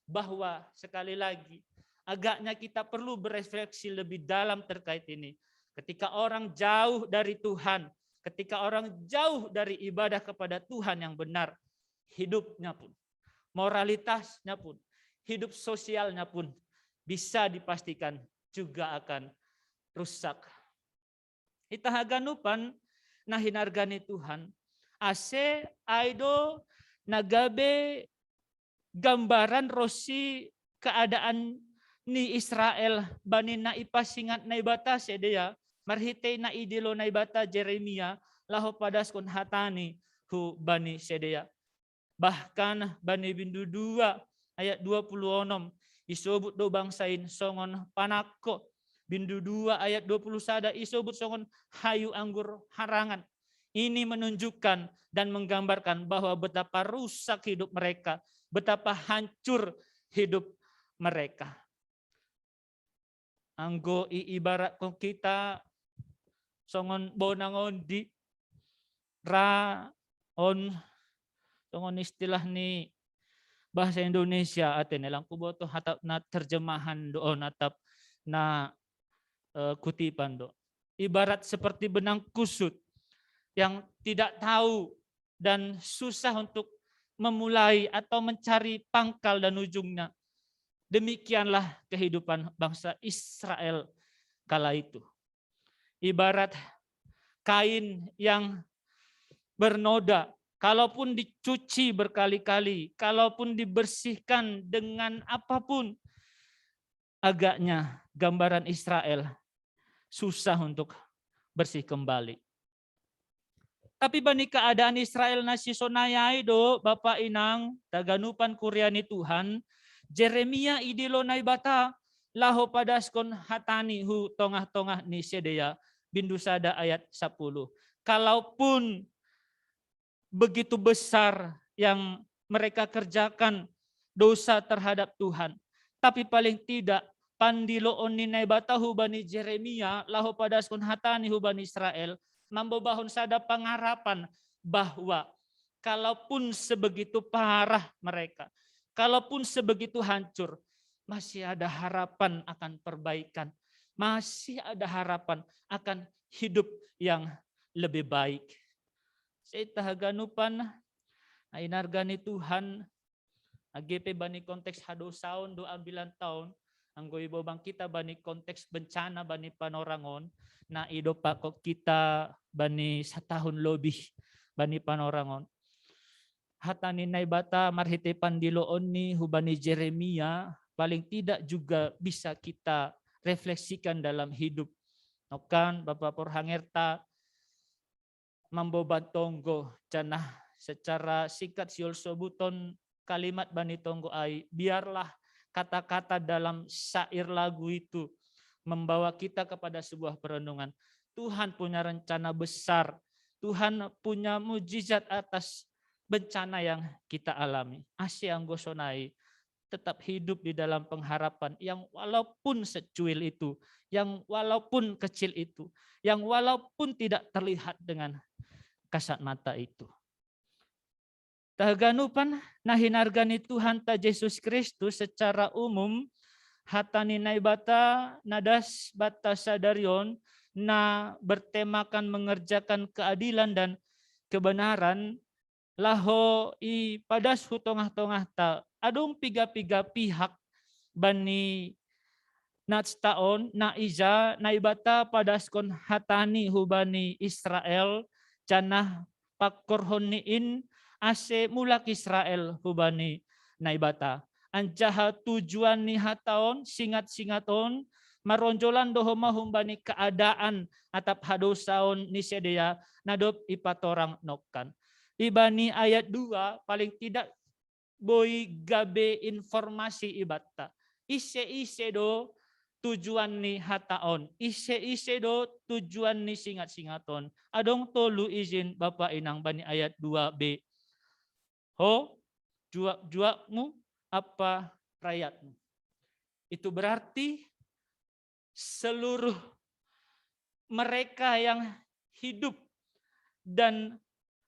Bahwa sekali lagi agaknya kita perlu berefleksi lebih dalam terkait ini. Ketika orang jauh dari Tuhan, ketika orang jauh dari ibadah kepada Tuhan yang benar, hidupnya pun, moralitasnya pun, hidup sosialnya pun bisa dipastikan juga akan rusak. Ita haganupan na hinargani Tuhan, ase aido nagabe gambaran rosi keadaan ni Israel bani na ipasingat na ibata sedia marhite na idilo na ibata Jeremia laho padas kon hatani hu bani sedia. Bahkan bani bindu 2 ayat 26 isobut do bangsain songon panako. Bindu 2 ayat 21 isobut songon hayu anggur harangan. Ini menunjukkan dan menggambarkan bahwa betapa rusak hidup mereka, betapa hancur hidup mereka. Anggo ibarat kong kita songon bonangon di ra on songon istilah ni bahasa Indonesia aten elang kuboto hatap na terjemahan doon atap na kutipan do. Ibarat seperti benang kusut yang tidak tahu dan susah untuk memulai atau mencari pangkal dan ujungnya. Demikianlah kehidupan bangsa Israel kala itu. Ibarat kain yang bernoda, kalaupun dicuci berkali-kali, kalaupun dibersihkan dengan apapun, agaknya gambaran Israel susah untuk bersih kembali. Tapi bani keadaan Israel nasi sonayai do Bapak Inang taganupan kuryani Tuhan Jeremia idilo naibata laho padaskon hatani hu tongah-tongah ni sedeya bindu sada ayat 10. Kalaupun begitu besar yang mereka kerjakan dosa terhadap Tuhan, tapi paling tidak pandilo onni naibata hu bani Jeremia laho padaskon hatani hu bani Israel mambobahon sada pengarapan bahwa kalaupun sebegitu parah mereka, kalaupun sebegitu hancur, masih ada harapan akan perbaikan. Masih ada harapan akan hidup yang lebih baik. Saya tahaganupan, ainargani Tuhan, AGP bani konteks hadosaon do ambilan tahun, anggoy bobang kita bani konteks bencana bani panorangon, na ido pakok kita bani setahun lebih bani panorangon. Hatani naibata marhite pandiloon ni hubani Jeremia, paling tidak juga bisa kita refleksikan dalam hidup. Nokan Bapak Porhangerta mamboban tonggo canah secara singkat siol sobuton kalimat bani tonggo ai, biarlah kata-kata dalam syair lagu itu membawa kita kepada sebuah perenungan. Tuhan punya rencana besar, Tuhan punya mujizat atas bencana yang kita alami. Asy anggosonai tetap hidup di dalam pengharapan yang walaupun secuil itu, yang walaupun kecil itu, yang walaupun tidak terlihat dengan kasat mata itu. Tahaganupan nahinargani Tuhan ta Yesus Kristus secara umum hatani naibata nadas bata sadarion na bertemakan mengerjakan keadilan dan kebenaran laho i padas hutongah-tongah ta adung piga-piga pihak bani natstaon na iza naibata padas kon hatani hubani Israel canah pakorhoniin ase mulak Israel hubani naibata. Anjaha tujuan ni hataon singat-singaton maronjolan dohoma humbani keadaan atap hadosaon ni sedia nadop ipatorang nokkan. Ibani ayat 2 paling tidak boy gabe informasi ibata. Ise-ise do tujuan ni hataon. Ise-ise do tujuan ni singat-singaton. Adong tolu izin Bapak Inang bani ayat 2b. Ho, juak-juakmu apa rakyatmu. Itu berarti seluruh mereka yang hidup dan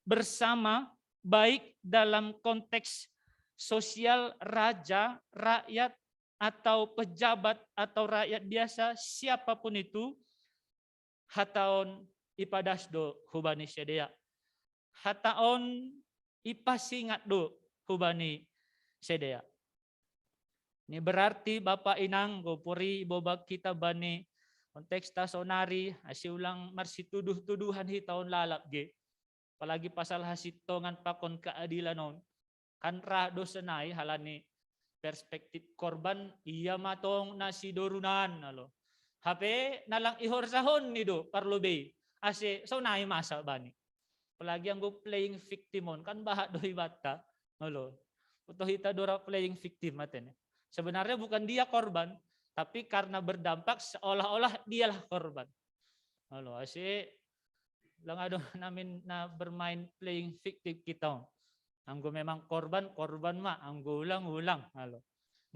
bersama baik dalam konteks sosial raja, rakyat, atau pejabat atau rakyat biasa, siapapun itu, hataon ipadas do hubani sedea. Hataon ipasingat do hubani sedea. Ini berarti Bapak Inang gopuri bobak kita bani konteks tasonari asiulang marsi tuduh-tuduhan hi tahun lalap ge. Apalagi pasal hasitongan pakon keadilan on. Kan ra dosenai halani perspektif korban iya matong nasi dorunan alo. HP nalang ihor sahon nido parlobe. Ase so nai masa bani. Apalagi yang go playing victimon kan bahat doi bata. Alo. Utohita dora playing victim matene. Sebenarnya bukan dia korban, tapi karena berdampak seolah-olah dialah korban. Halo, ase lang ado namin na bermain playing victim kita. Anggo memang korban ma, anggo ulang. Halo.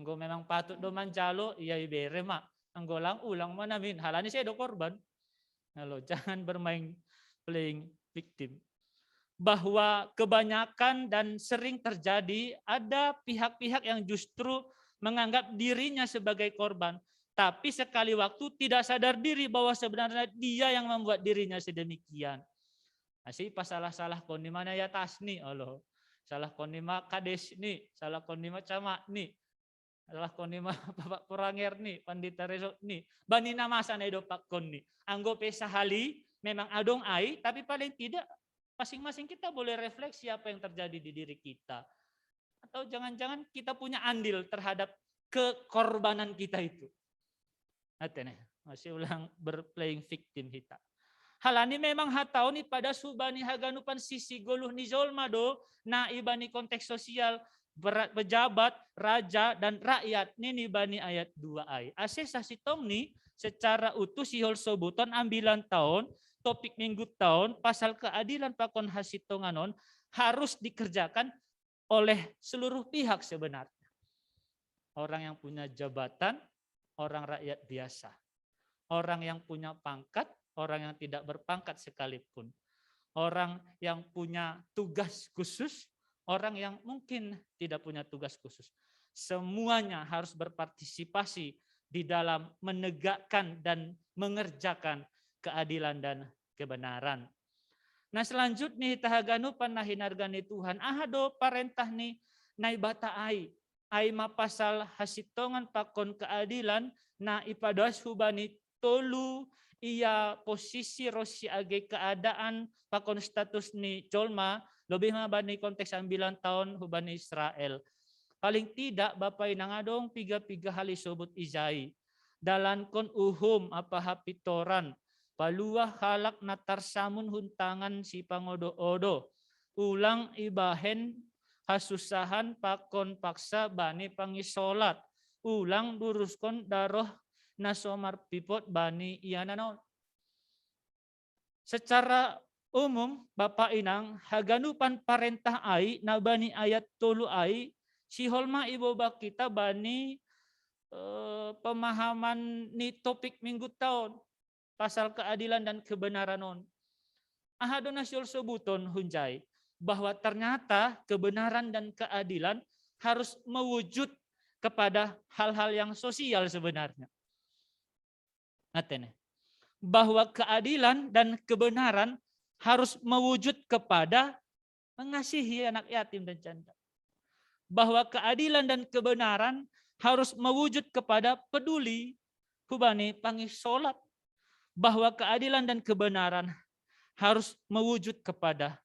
Anggo memang patut do manjalo, iya ibere ma. Anggo ulang ma namin. Halani saya do korban. Halo, jangan bermain playing victim. Bahwa kebanyakan dan sering terjadi ada pihak-pihak yang justru menganggap dirinya sebagai korban, tapi sekali waktu tidak sadar diri bahwa sebenarnya dia yang membuat dirinya sedemikian. Asih pas salah-salah kon di mana ya tasni Allah. Salah kon di kades ni, salah kon di camak ni. Salah kon di Bapak Puranger ni, Pandita Reso ni. Bani namasa na idopak kon ni. Anggo pesahali memang adong ai, tapi paling tidak masing-masing kita boleh refleksi apa yang terjadi di diri kita. Atau jangan-jangan kita punya andil terhadap kekorbanan kita itu. Atene, masih ulang berplaying victim kita. Halani memang hatauni pada subani haganupan sisi goluh ni zolmado na ibani konteks sosial pejabat, raja dan rakyat nini bani ayat 2 ay. Ase sasitong ni secara utuh sihol sobuton ambilan tahun topik minggu tahun pasal keadilan pakon hasitonganon harus dikerjakan oleh seluruh pihak sebenarnya. Orang yang punya jabatan, orang rakyat biasa. Orang yang punya pangkat, orang yang tidak berpangkat sekalipun. Orang yang punya tugas khusus, orang yang mungkin tidak punya tugas khusus. semuanya harus berpartisipasi di dalam menegakkan dan mengerjakan keadilan dan kebenaran. Nah selanjutnya tahaganu panahinargani Tuhan ahado parentah ni naibata ai ma pasal hasitongan pakon keadilan na ipadas hubani tolu ia posisi rosi age keadaan pakon status ni jolma lebih mabani konteks 9 tahun hubani Israel. Paling tidak bapai nangadong piga-piga hali sobut izai. Dalan kon uhum apa hapitoran. Paluah halak natar samun huntangan si pangodo-odo. Ulang ibahen hasusahan pakon paksa bani pangisolat. Ulang duruskon daroh nasomar pipot bani iananon. Secara umum Bapak Inang haganupan parentah ai nabani ayat tolu ai si holma ibu kita bani pemahaman ni topik minggu tahun pasal keadilan dan kebenaran on. Ahado nasyol sebuton hunjai bahwa ternyata kebenaran dan keadilan harus mewujud kepada hal-hal yang sosial sebenarnya. Ngatene. Bahwa keadilan dan kebenaran harus mewujud kepada mengasihi anak yatim dan janda. Bahwa keadilan dan kebenaran harus mewujud kepada peduli hubani pangisolat. Bahwa keadilan dan kebenaran harus mewujud kepada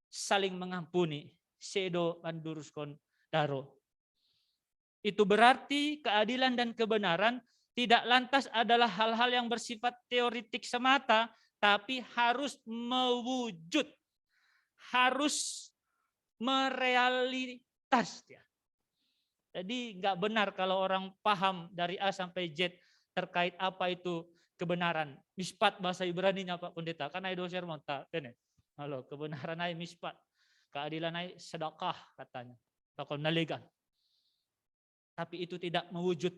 saling mengampuni sedo manduruskon daro. Itu berarti keadilan dan kebenaran tidak lantas adalah hal-hal yang bersifat teoritik semata, tapi harus mewujud, harus merealitas. Jadi nggak benar kalau orang paham dari A sampai Z terkait apa itu kebenaran. Mispat bahasa Ibraninya Pak Pendeta, kan ada doser monta, halo kebenaran ay mispat, keadilan ay sedekah katanya, bakal nalegan. Tapi itu tidak mewujud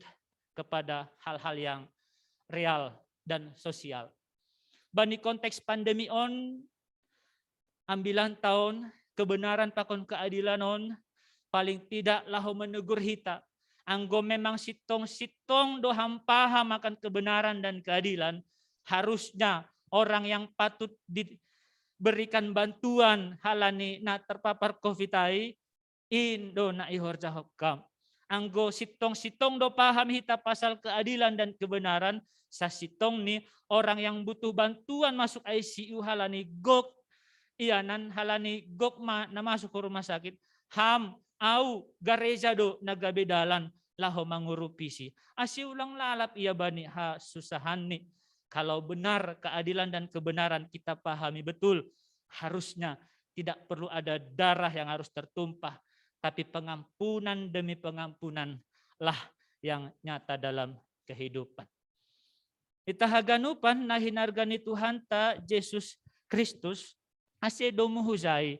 kepada hal-hal yang real dan sosial. Bani konteks pandemi on, ambilan tahun kebenaran pakon keadilan on, paling tidak lahu menegur hita. Anggo memang sitong-sitong doham paham akan kebenaran dan keadilan, harusnya orang yang patut diberikan bantuan halani na terpapar COVID-19 indo na ihorja hokam. Anggo sitong-sitong do paham hita pasal keadilan dan kebenaran, sa sitong ni orang yang butuh bantuan masuk ICU halani gok, ianan halani gok na masuk ke rumah sakit, ham au gareja do nagabedalan laho mangurupisi. Asi ulang lalap ia bani ha susahan ni. Kalau benar keadilan dan kebenaran kita pahami betul, harusnya tidak perlu ada darah yang harus tertumpah, tapi pengampunan demi pengampunan lah yang nyata dalam kehidupan. Itahaganupan nahinargani Tuhan ta Yesus Kristus asedo muhuzai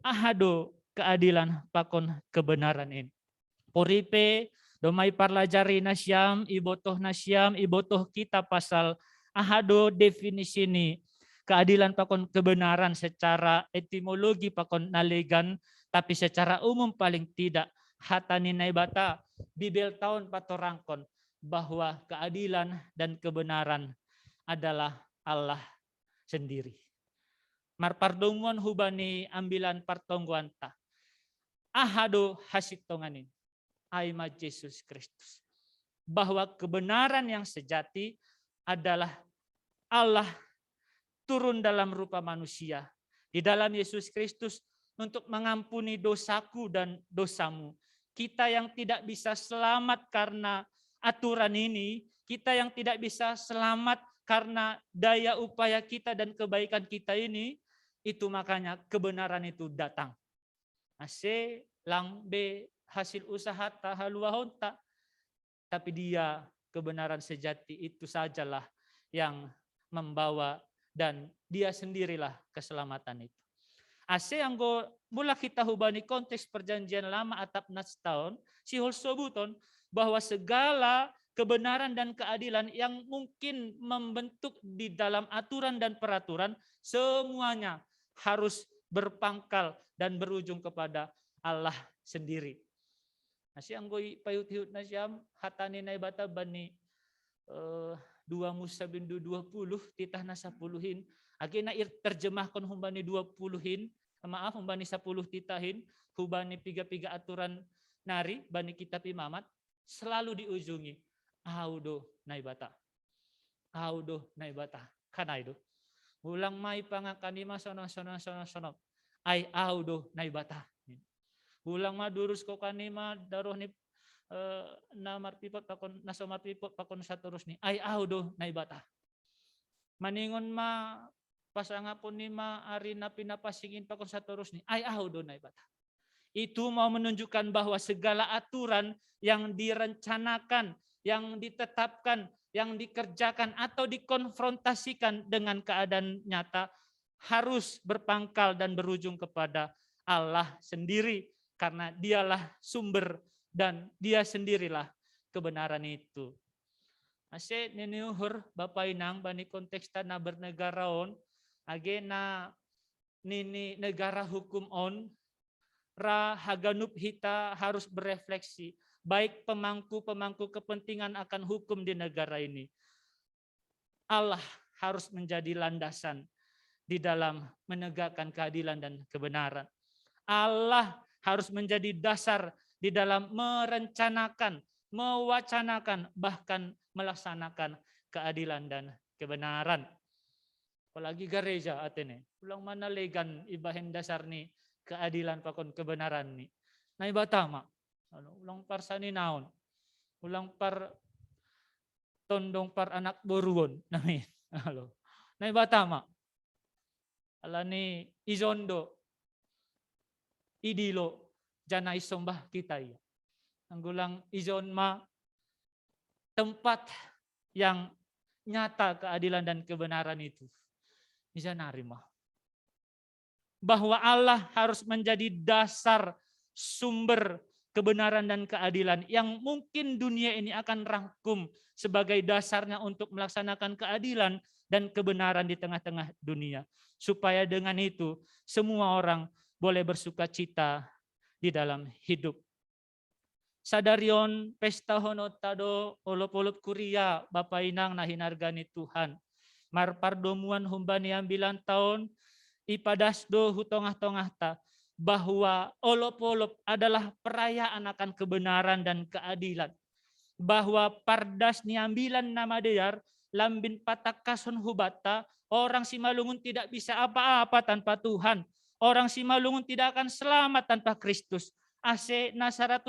ahado keadilan pakon kebenaran ini. Poripe domai parlajari nasyam ibotoh kita pasal ahado definisi ini keadilan pakon kebenaran secara etimologi pakon nalegan, tapi secara umum paling tidak hatani naibata bibel tahun patorangkon bahwa keadilan dan kebenaran adalah Allah sendiri. Marpardonguan hubani ambilan partongguan ta ahado hasitonganin aima Yesus Kristus, bahwa kebenaran yang sejati adalah Allah turun dalam rupa manusia di dalam Yesus Kristus untuk mengampuni dosaku dan dosamu. Kita yang tidak bisa selamat karena aturan ini, kita yang tidak bisa selamat karena daya upaya kita dan kebaikan kita ini, itu makanya kebenaran itu datang. Ase lang be hasil usaha tahaluahon tak, tapi dia kebenaran sejati itu sajalah yang membawa dan dia sendirilah keselamatan itu. Ase anggo mula kita hubani konteks perjanjian lama atap nas tahun si holsobuton bahwa segala kebenaran dan keadilan yang mungkin membentuk di dalam aturan dan peraturan semuanya harus berpangkal dan berujung kepada Allah sendiri. Asyang goy payut-hiut na siyam hatani na ibata bani 2 Musa bindu 20 titah na 10-hin. Agi na terjemahkan humbani 20-hin. Maaf humbani 10 titahin. Hubani piga-piga aturan nari bani kitab imamat selalu diujungi audo naibata. Audo naibata. Kanaido. Ulang mai pangakanima sono. Ai audo naibata. Ulang madurus ko kanima daroh ni na marpipot pakon naso marpipot pakon saturus ni ai audo naibata. Maningon ma pasangapon ni ma ari na pinapasingin pakon saturus ni ai audo naibata. Itu mau menunjukkan bahwa segala aturan yang direncanakan, yang ditetapkan, yang dikerjakan atau dikonfrontasikan dengan keadaan nyata harus berpangkal dan berujung kepada Allah sendiri. Karena dialah sumber dan dia sendirilah kebenaran itu. Ase niniuhur Bapak Inang bani konteks tanah bernegaraon age na nini negara hukum on ra haganup hita harus berefleksi baik pemangku kepentingan akan hukum di negara ini. Allah harus menjadi landasan di dalam menegakkan keadilan dan kebenaran. Allah harus menjadi dasar di dalam merencanakan, mewacanakan, bahkan melaksanakan keadilan dan kebenaran. Apalagi gereja atene, ulang mana legan ibahen dasar ni keadilan pakon kebenaran ni. Nai batama, ulang par sani naon, ulang par tondong par anak boruon, nai, halo, nai batama, alani izondo. Idilo jana isombah kita ya. Anggulang izon ma tempat yang nyata keadilan dan kebenaran itu. Bisa narima. Bahwa Allah harus menjadi dasar sumber kebenaran dan keadilan yang mungkin dunia ini akan rangkum sebagai dasarnya untuk melaksanakan keadilan dan kebenaran di tengah-tengah dunia. Supaya dengan itu semua orang boleh bersuka cita di dalam hidup. Sadarion pesta honotado olop-olop kuria Bapak Inang nahinargani Tuhan. Marpardomuan humbani ambilan tahun ipadasdo hutongah-tongah ta bahwa olop-olop adalah perayaan akan kebenaran dan keadilan. Bahwa pardas niambilan nama deyar lambin patakason hubata orang Simalungun tidak bisa apa-apa tanpa Tuhan. Orang Simalungun tidak akan selamat tanpa Kristus. Ase na 110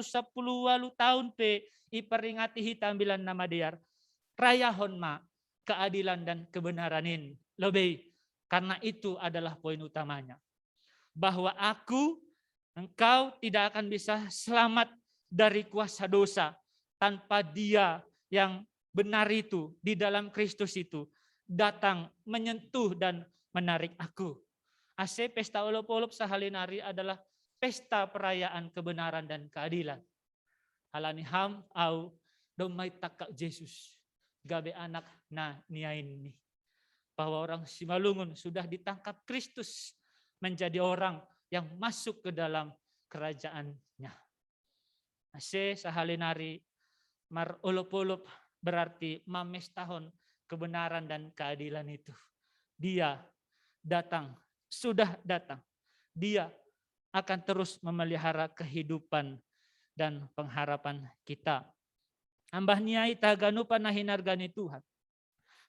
tahun pe iperingati hitambilan nama diar. Rayahon ma keadilan dan kebenaranin. Lebih karena itu adalah poin utamanya. Bahwa engkau tidak akan bisa selamat dari kuasa dosa tanpa dia yang benar itu di dalam Kristus itu datang menyentuh dan menarik aku. Ase pesta olop-olop sahalinari adalah pesta perayaan kebenaran dan keadilan. Halani ham au domai takak Yesus gabe anak na niain ini. Bahwa orang Simalungun sudah ditangkap Kristus menjadi orang yang masuk ke dalam kerajaannya. Ase sahalinari mar olop-olop berarti mames tahun kebenaran dan keadilan itu. Dia datang. Sudah datang. Dia akan terus memelihara kehidupan dan pengharapan kita. Ambah niai taganupan nahinargani Tuhan.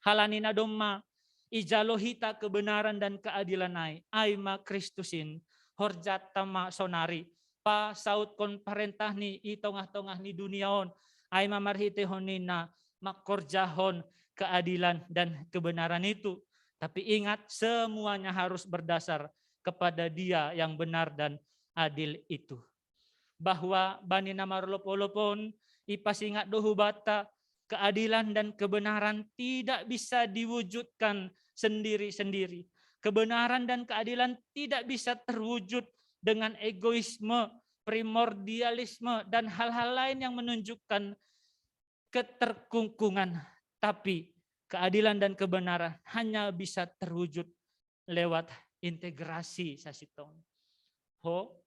Halanina domma ijalohita kebenaran dan keadilan aima Kristusin horjatama sonari pa saut kon parentah ni itongah-tongah ni duniaon aima marhite honina makorjahon keadilan dan kebenaran itu. Tapi ingat semuanya harus berdasar kepada dia yang benar dan adil itu. Bahwa bani nama lopon ipasingat dohu bata keadilan dan kebenaran tidak bisa diwujudkan sendiri-sendiri. Kebenaran dan keadilan tidak bisa terwujud dengan egoisme, primordialisme, dan hal-hal lain yang menunjukkan keterkungkungan. Tapi keadilan dan kebenaran hanya bisa terwujud lewat integrasi sasitong. Ho,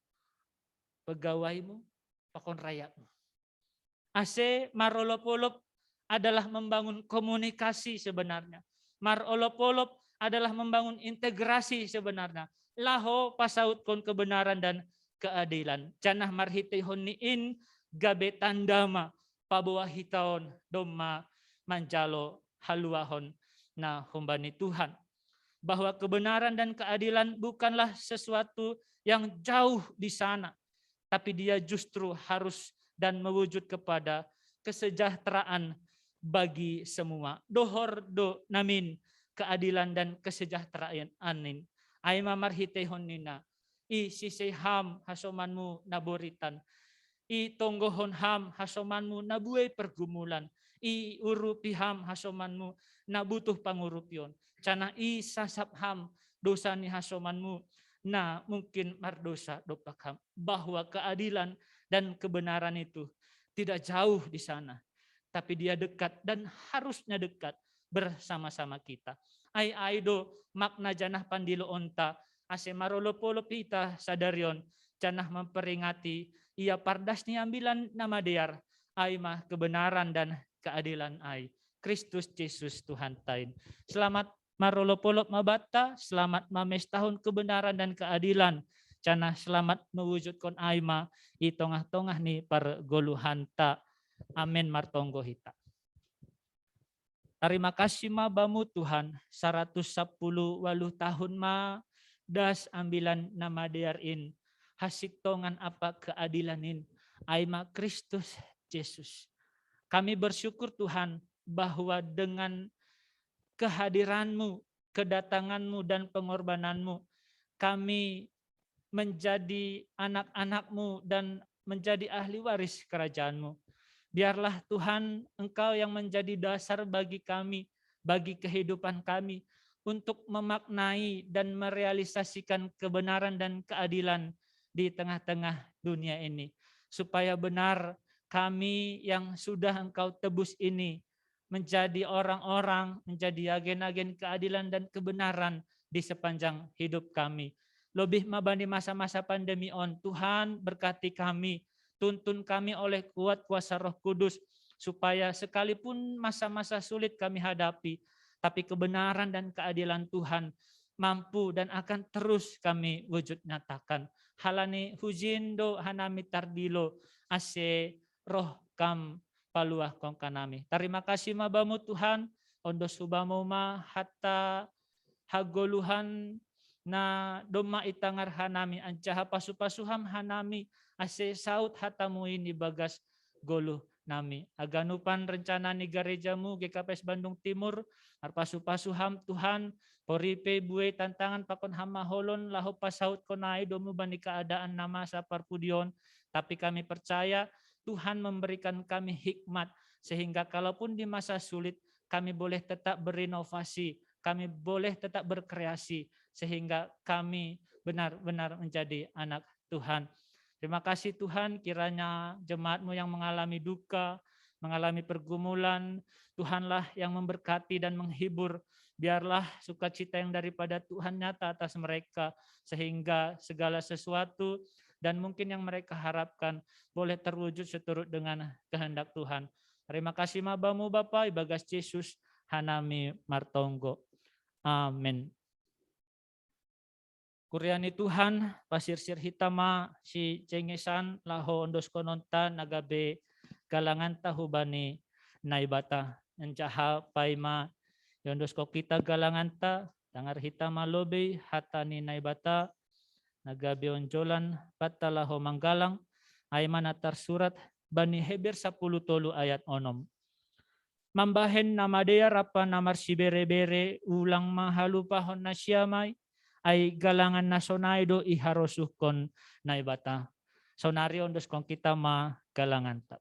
pegawaimu, pakon rakyatmu. Ase marolopolop adalah membangun komunikasi sebenarnya. Marolopolop adalah membangun integrasi sebenarnya. Laho pasaut kon kebenaran dan keadilan. Canah marhite honiin gabe tandama pabawa hitaon doma manjalo haluahon na humbani Tuhan. Bahwa kebenaran dan keadilan bukanlah sesuatu yang jauh di sana, tapi dia justru harus dan mewujud kepada kesejahteraan bagi semua. Dohor do namin keadilan dan kesejahteraan anin. Aima marhite honina. I siseham hasomanmu naboritan. I tonggohon ham hasomanmu nabuai pergumulan. I urupiham hasomanmu nabutuh pangurupion. Cana i sasap ham dosa ni hasomanmu na mungkin mardosa dopakham. Bahwa keadilan dan kebenaran itu tidak jauh di sana, tapi dia dekat dan harusnya dekat bersama-sama kita. Ai aido makna janah pandilo onta ase marolopolo pita sadarion janah memperingati ia pardasni ambilan nama dear ai mah kebenaran dan keadilan ai Kristus Yesus Tuhan tain. Selamat marolopolop mabata, selamat mames tahun kebenaran dan keadilan. Cana selamat mewujudkan aima i tongah-tongah ni pergoluhanta. Amin martonggo hita. Terima kasih ma bamu Tuhan 110 waluh tahun ma das ambilan nama diarin hasik tongan apa keadilanin aima Kristus Yesus. Kami bersyukur Tuhan bahwa dengan kehadiranmu, kedatanganmu dan pengorbananmu kami menjadi anak-anakmu dan menjadi ahli waris kerajaanmu. Biarlah Tuhan Engkau yang menjadi dasar bagi kami, bagi kehidupan kami, untuk memaknai dan merealisasikan kebenaran dan keadilan di tengah-tengah dunia ini. Supaya benar kami yang sudah Engkau tebus ini menjadi orang-orang, menjadi agen-agen keadilan dan kebenaran di sepanjang hidup kami. Lebih mabani masa-masa pandemi on, Tuhan berkati kami, tuntun kami oleh kuat kuasa Roh Kudus, supaya sekalipun masa-masa sulit kami hadapi, tapi kebenaran dan keadilan Tuhan mampu dan akan terus kami wujud nyatakan. Halani hujindo hanami tardilo ase roh kam paluah kong kanami. Terima kasih mabamu Tuhan, ondo subamu ma hatta hagoluhan na doma itangar hanami ancaha pasu-pasuham hanami ase saut hatamu ini bagas goluh nami. Aganupan rencana ni gerejamu GKPS Bandung Timur arpasu-pasuham Tuhan poripe buai tantangan pakon hama holon laho pasaut konai domu bani keadaan nama saparpudion, tapi kami percaya Tuhan memberikan kami hikmat sehingga kalaupun di masa sulit kami boleh tetap berinovasi, kami boleh tetap berkreasi sehingga kami benar-benar menjadi anak Tuhan. Terima kasih Tuhan, kiranya jemaat-Mu yang mengalami duka, mengalami pergumulan, Tuhanlah yang memberkati dan menghibur. Biarlah sukacita yang daripada Tuhan nyata atas mereka, sehingga segala sesuatu dan mungkin yang mereka harapkan boleh terwujud seturut dengan kehendak Tuhan. Terima kasih mabamu Bapa, Ibagas Yesus, Hanami Martonggo. Amin. Kuriani Tuhan, pasir-sir hitama si cengesan laho ondos kononta nagabe galangan tahubani naibata encaha paima yondos ko kita galangan ta tangar hitama lobe hatani naibata nagabe onjolan pata laho manggalang aiman atar surat bani Heber 10 tolu ayat onom. Mambahen nama dea rapa namar si bere-bere ulang mahalupahon nasyamai ay galangan nasonay do iharosuh kon naibata. Sonari ondos kong kita ma galangan ta.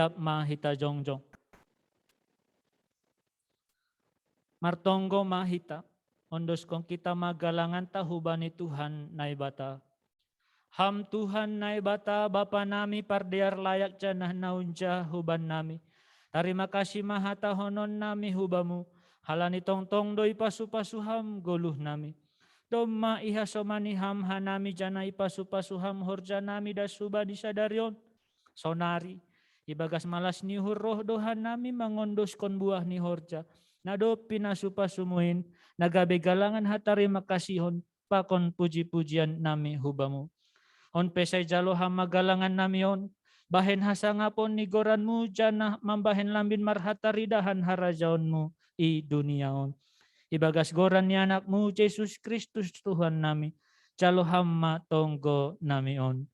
siap mahita jongjong. Martonggo mahita, ondos kong kita magalangan tahubani Tuhan naibata. Ham Tuhan naibata Bapa nami pardiar layak janah naunja huban nami. Terima kasih mahata honon nami hubamu. Halani tong doi pasu ham goluh nami. Domma iha somani ham hanami jana ipasu ham horja nami dasuba disadarion. Sonari ibagas malas nihur roh dohan nami mangondos kon buah ni horja. Nadopi nasupa sumuin, nagabe galangan hatari makasihon, pakon puji-pujian nami hubamu. On pesay jalo hama galangan nami on, bahen hasangapon ni goranmu janah mambahen lambin marhatari dahan harajaonmu i duniaon. Ibagas goran ni anakmu Yesus Kristus Tuhan nami, jalo hama tonggo nami on.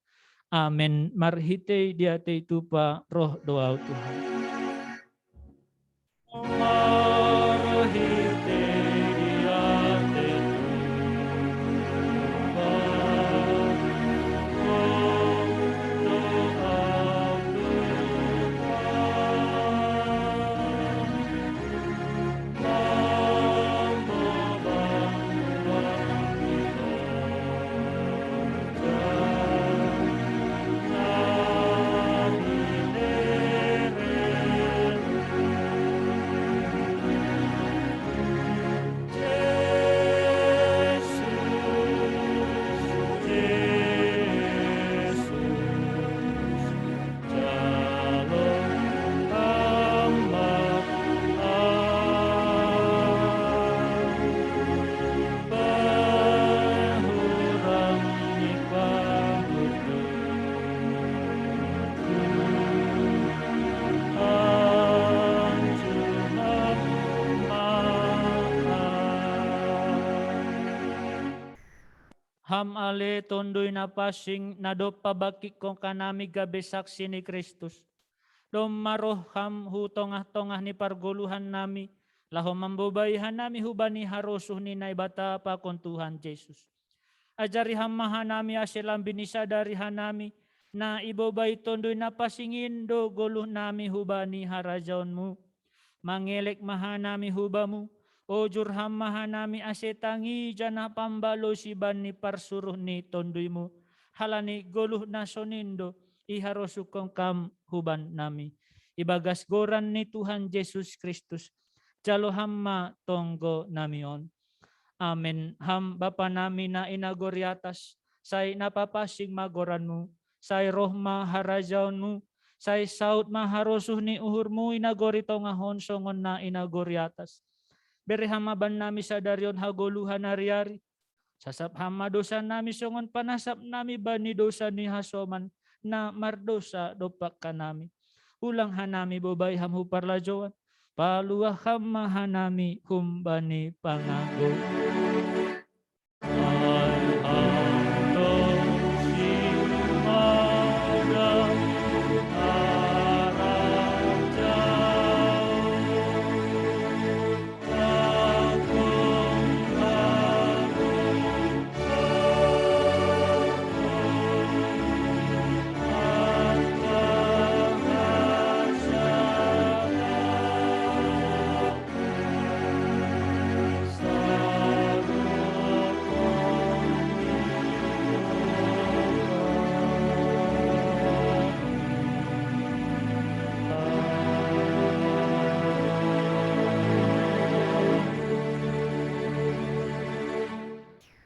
Amen. Marhite diate tupa roh doa Tuhan. Ham ale tondoy na pasing nadopa bakik kong kanami gabe saksi ni Kristus. Dom maroh ham hu tongah-tongah ni pargoluhan nami. Laho mambobayhan nami hubani harosuh ni naibata pakon Tuhan Yesus. Ajari ham maha nami aselam binisa dari hanami. Na ibobay tondoy na pasingin do goluh nami hubani harajaonmu. Mangelek maha nami hubamu. Ojur hammaha nami asetangi jana pambalo si bani parsuruh ni tonduymu. Halani goluh nasonindo iharosukong kam huban nami. Ibagas goran ni Tuhan Yesus Kristus. Jalo hamma tonggo namion. Amen. Ham Bapa nami na inagoriatas. Say napapasing magoranmu. Say rohma harajaonmu. Say saut maharosuh ni uhurmu inagorito ngahon songon na inagoriatas. Berehamaban nami sadarion hagoluhan hari-hari. Sasap hama dosa nami songon panasap nami bani dosa ni hasoman na mardosa dopak kanami. Ulang hanami bobay ham huparlajoan. Paluah hama hanami humbani pangago.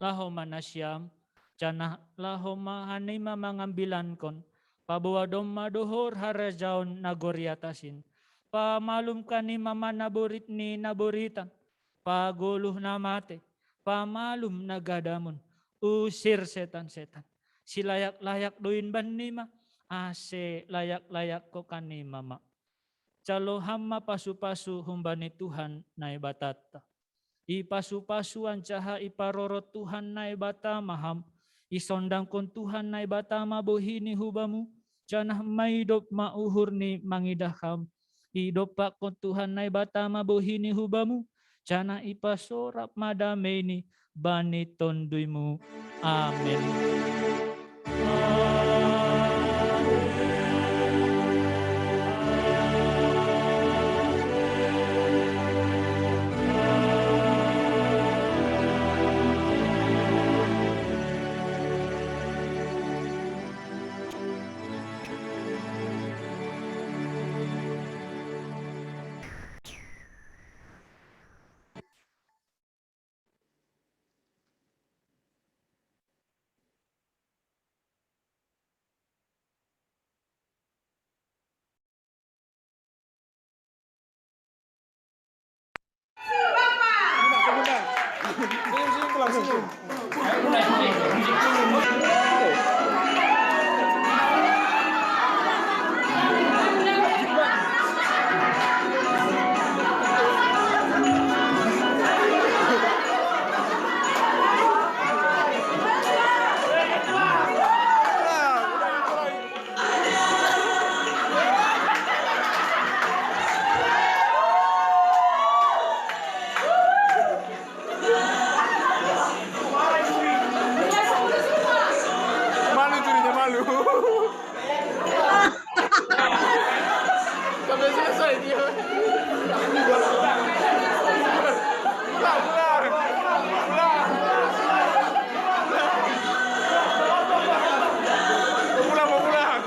Lahoma nasyam, janah lahoma hanima mangambilan kon, pabawa domma dohor harajaon nagoriatasin, pamalum kanima manaborit ni naboritan, paguluh namate, pamalum nagadamun, usir setan-setan, si layak-layak doin ban nima, ase layak-layak ko kanima ma. Calo hamma pasu-pasu humbani Tuhan naibatata. Ipasu-pasuan caha iparorot Tuhan naibata maham. Isondang kon Tuhan naibata mabohini hubamu. Janah maidop mauhur ni mangidaham. Idopak kon Tuhan naibata mabohini hubamu. Janah ipasorap madameni bani tonduymu. Amin. Amin. Malu jurinya, malu. Sampai selesai dia. Mau pulang.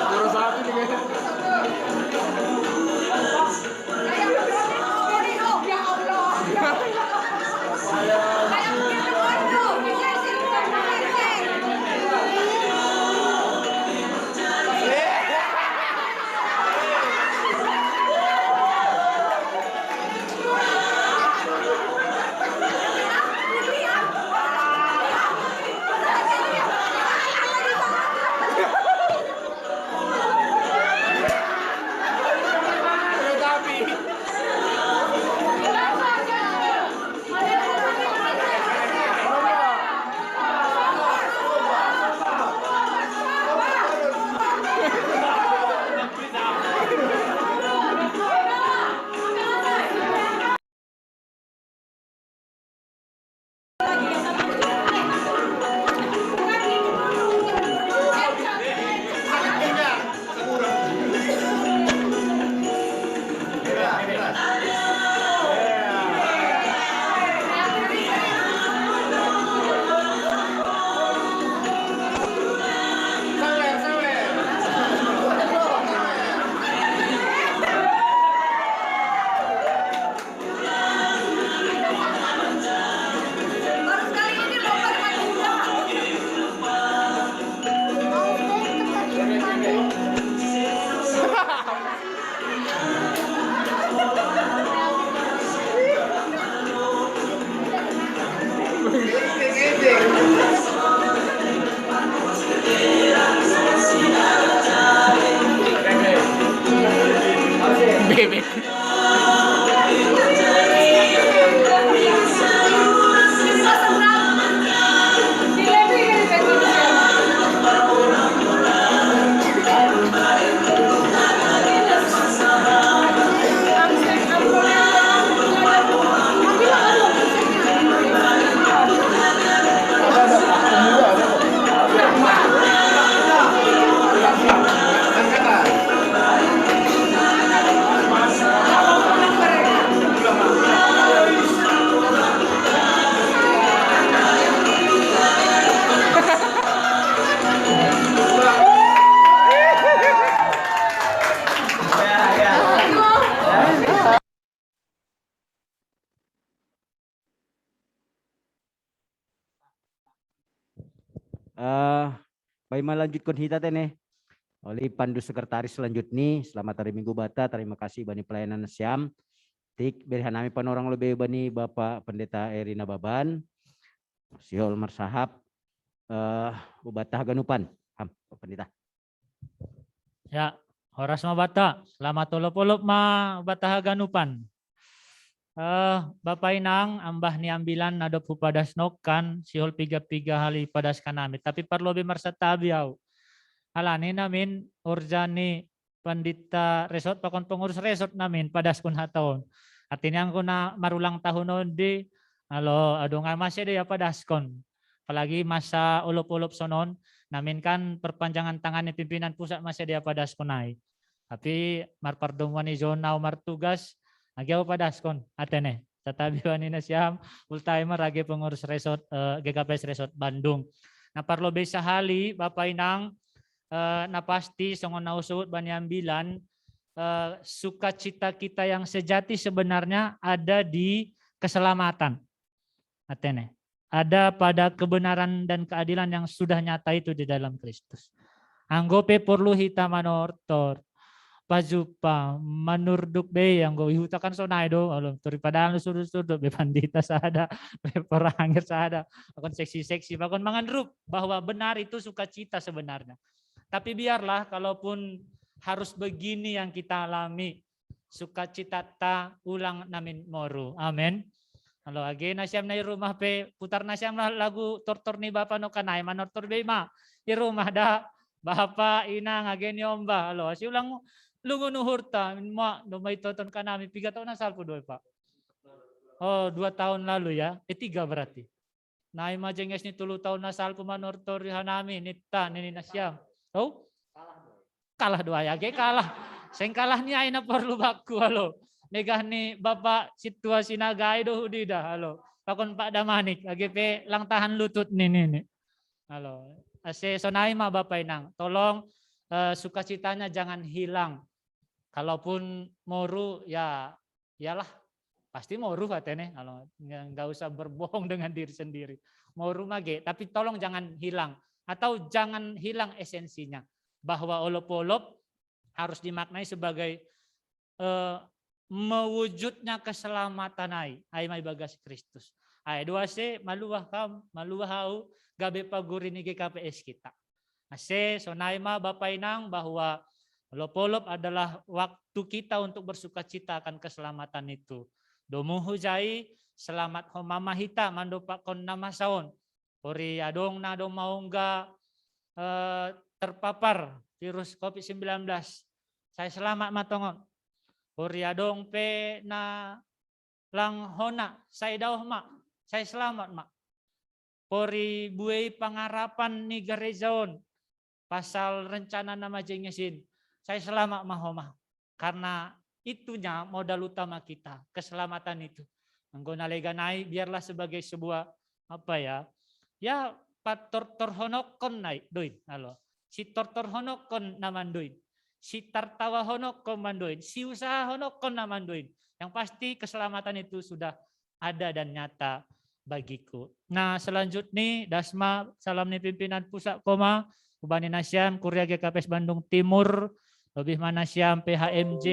Juara satu nih kayaknya. Bebek. Baik melanjutkan hita tene oleh pandu sekretaris selanjutnya. Selamat hari Minggu Bata. Terima kasih bani pelayanan siam. Tik berhanami panorang lebih bani Bapak Pendeta Erina Baban. Sihol Marsahap Ubata Ganupan. Bapak Pendeta. Ya, horas ma bata. Selamat olop-olop ma bata Ganupan. Bapak Inang, ambah ni ambilan adop hupadas nokan, sihol piga-piga hali padas kanami. Tapi perlu lebih marsatabiau. Halani namin, urjani pandita resort, pakon pengurus resort namin, padas kun hataon. Artinya ko na marulang tahun di, halo, ado nga masya dia padas kon. Apalagi masa ulop-ulop sonon, namin kan perpanjangan tangan ni pimpinan pusat masya dia padas kunai. Tapi marparduan ni zona martugas, Nagyaw pa daskon, atene. tetapi wanita siam full timer age pengurus resort GKPS Resort Bandung. Nah parlo besa hali Bapak Inang na pasti songon nausut baniambilan sukacita kita yang sejati sebenarnya ada di keselamatan. Atene. Ada pada kebenaran dan keadilan yang sudah nyata itu di dalam Kristus. Anggope perlu hita manortor. Pajupa manurduk be yang go ihutakan sonai do alum daripada lu sudut-sudut be pandita sada be perangir sada akon seksi-seksi bakon mangandrup bahwa benar itu sukacita sebenarnya. Tapi biarlah kalaupun harus begini yang kita alami sukacita ta ulang namin moru. Amin. Kalau age nasyam na rumah pe putar nasyam lah lagu tortor ni bapa no kanai manortor be ma di rumah dah Bapak Inang age ni omba halo si ulang lungo nuhurta ma do may toton ka namin 3 tahun na salpo do Pak. Oh 2 tahun lalu ya. 3 berarti. Naay majenges ni 3 tahun na salpo manortor hanami nita nini nasyam. Oh? Kalah dua ya ge kalah. Seng kalah ni ay na perlu baku halo. Negah ni Bapak situasi nagai do hudi dah halo. Pakon Pak Damanik age pe lang tahan lutut ni. Halo. Ase sonai ma Bapak Inang. Tolong sukacitanya jangan hilang. Kalaupun moru ya iyalah pasti moru katanya kalau nggak usah berbohong dengan diri sendiri. Moru mage tapi tolong jangan hilang atau jangan hilang esensinya bahwa olop-olop harus dimaknai sebagai mewujudnya keselamatan ai mai bagas Kristus. Ai dua se maluah kam maluah hau gabe pagurini GKPS kita. Ase sonai ma Bapak Inang bahwa olop-olop adalah waktu kita untuk bersukacita akan keselamatan itu. Domu hujai selamat homama hita mandopak kon nama saon. Pori adong na dong maungga terpapar virus COVID-19. Saya selamat matongon. Pori adong pe na lang hona saya dauh mak. Saya selamat mak. Pori buai pangarapan ni gerejaon. Pasal rencana nama jengesin. Saya selamat mahoma karena itunya modal utama kita keselamatan itu. Anggona leganai biarlah sebagai sebuah apa ya pator honokon naik doin halo si tortor honokon namandoin si tartawa honokon mandoin si usaha honokon namandoin yang pasti keselamatan itu sudah ada dan nyata bagiku. Nah selanjutnya Dasma salam nih pimpinan pusat koma Ubani Nasyam Kuria GKPS Bandung Timur lebih Manasyam PHMJ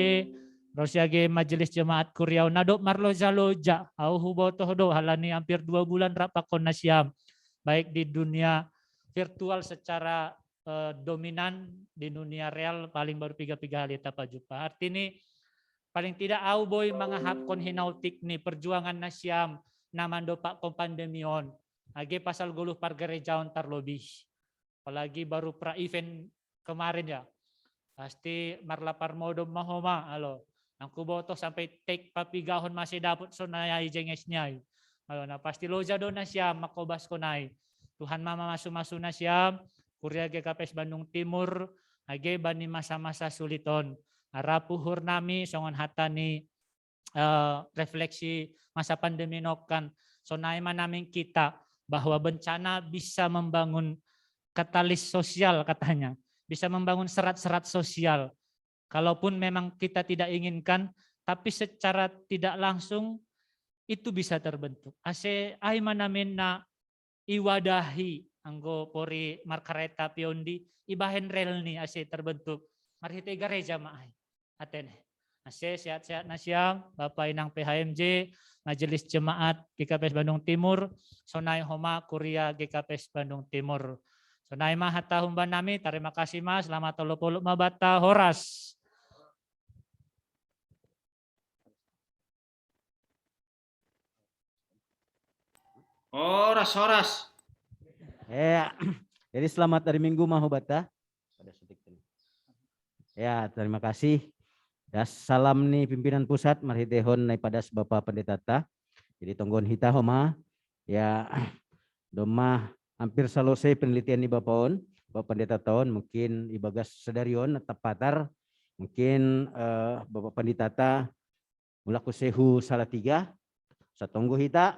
Rosiage Majelis Jemaat Kuriau Nadok Marloja Loja au hubotoh do halani hampir 2 bulan rapakon Nasyam baik di dunia virtual secara dominan di dunia real paling baru 3 hali tapa jumpa. Artinya paling tidak au boy mangahapkon hinautik ni perjuangan Nasyam namando pak kon pandemion age pasal guluh pargerejaon tarlobih apalagi baru pra event kemarin ya. Pasti marlapar modom mahoma alo. Ang kuboto sampai take papigahon masih dapat sonay jengesnya. Alo na pasti loja do na siya makobas ko nai. Tuhan mama masu-masu na siya. Kuria GKPS Bandung Timur age bani masa-masa suliton. Arapuhur nami songon hatani refleksi masa pandemi nokan. Sonay manamin kita bahwa bencana bisa membangun katalis sosial katanya. Bisa membangun serat-serat sosial. Kalaupun memang kita tidak inginkan, tapi secara tidak langsung itu bisa terbentuk. Ase ai manamin na iwadahi anggo pori markareta piondi ibahen rel ni ase terbentuk. Marhite gereja maai. Atene. Ase sehat-sehat nasyam Bapak Inang PHMJ Majelis Jemaat GKPS Bandung Timur Sonai Homa Kuria GKPS Bandung Timur. Sonai mah hatta humban nami, terima kasih mas, selamat tolop-olop mabata horas. Horas. Ya, jadi selamat hari Minggu mahobata. Ya, terima kasih. Ya, salam nih pimpinan pusat marhitehon nai padas Bapak Pendeta ta. Jadi tonggon hita homa. Ya, doma hampir selesai penelitian di Bapak Pendeta tahun mungkin ibagas sedarion tepatar mungkin Bapak Pendeta ta mulaku sehu salah 3 Satonggo hita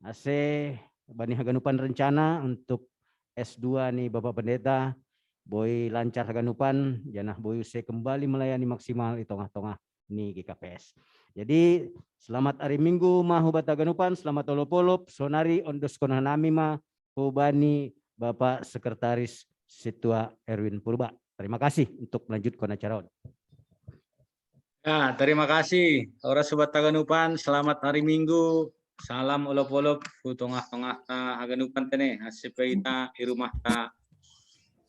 ase bani haganupan rencana untuk S2 nih Bapak Pendeta. Boy lancar haganupan, janah boy se kembali melayani maksimal di tengah-tengah nih GKPS. Jadi selamat hari Minggu mahu bataganupan, selamat olop-olop, sonari ondos konanami ma hubani Bapak Sekretaris Situa Erwin Purba. Terima kasih untuk melanjutkan acara. Ya, terima kasih. Ora sobat taganupan, selamat hari Minggu. Salam olop-olop ku tengah-tengah ta haganupan tene, hasepeita di rumah ta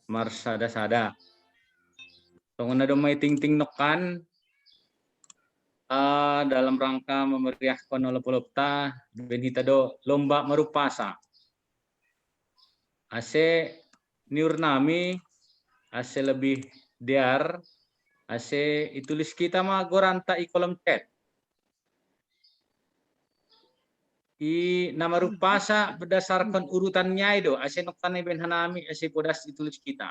marsada-sada. Tongona domai ting-ting nokan dalam rangka memeriahkan olop-olop ta benhita do lomba marupasa. Ase niur nami ase lebih diar ase itulis kita mah goranta i kolom chat. I nama rupasa berdasarkan urutannya itu ase nokan ben hanami ase podas ditulis kita.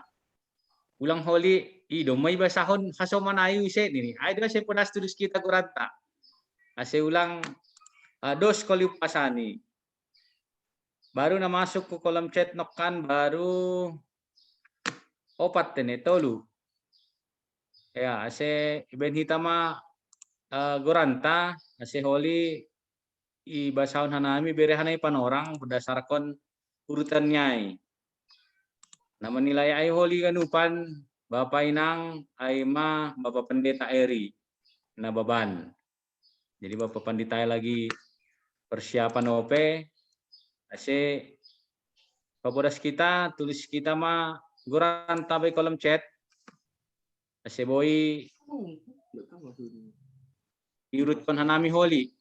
Ulang holi ido may basahon hasoman ayu ise nini. Ay do ase podas tulis kita goranta. Ase ulang dos koli pasani. Baru na masuk ke kolom chat nokan baru opat tene tolu. Ya, ase ben hitama goranta ase holi i basahon hanami berehanai panorang berdasarkan urutannya. Nama nilai ai holi kanupan Bapak Inang Aima Bapak Pendeta Eri Nababan. Jadi Bapak Pendeta lagi persiapan OP ase pabodas kita tulis kita mah goranta be kolom chat ase boy diurutkan hanami holi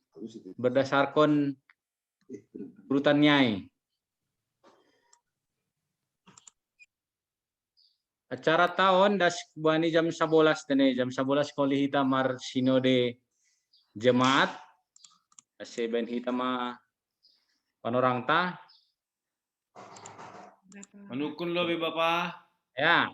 berdasarkan urutannya. Acara tahun das bani jam 11 tene jam 11 koli hita mar sinode jemaat ase ben hita ma panorang ta Manukun lo be Bapak. ya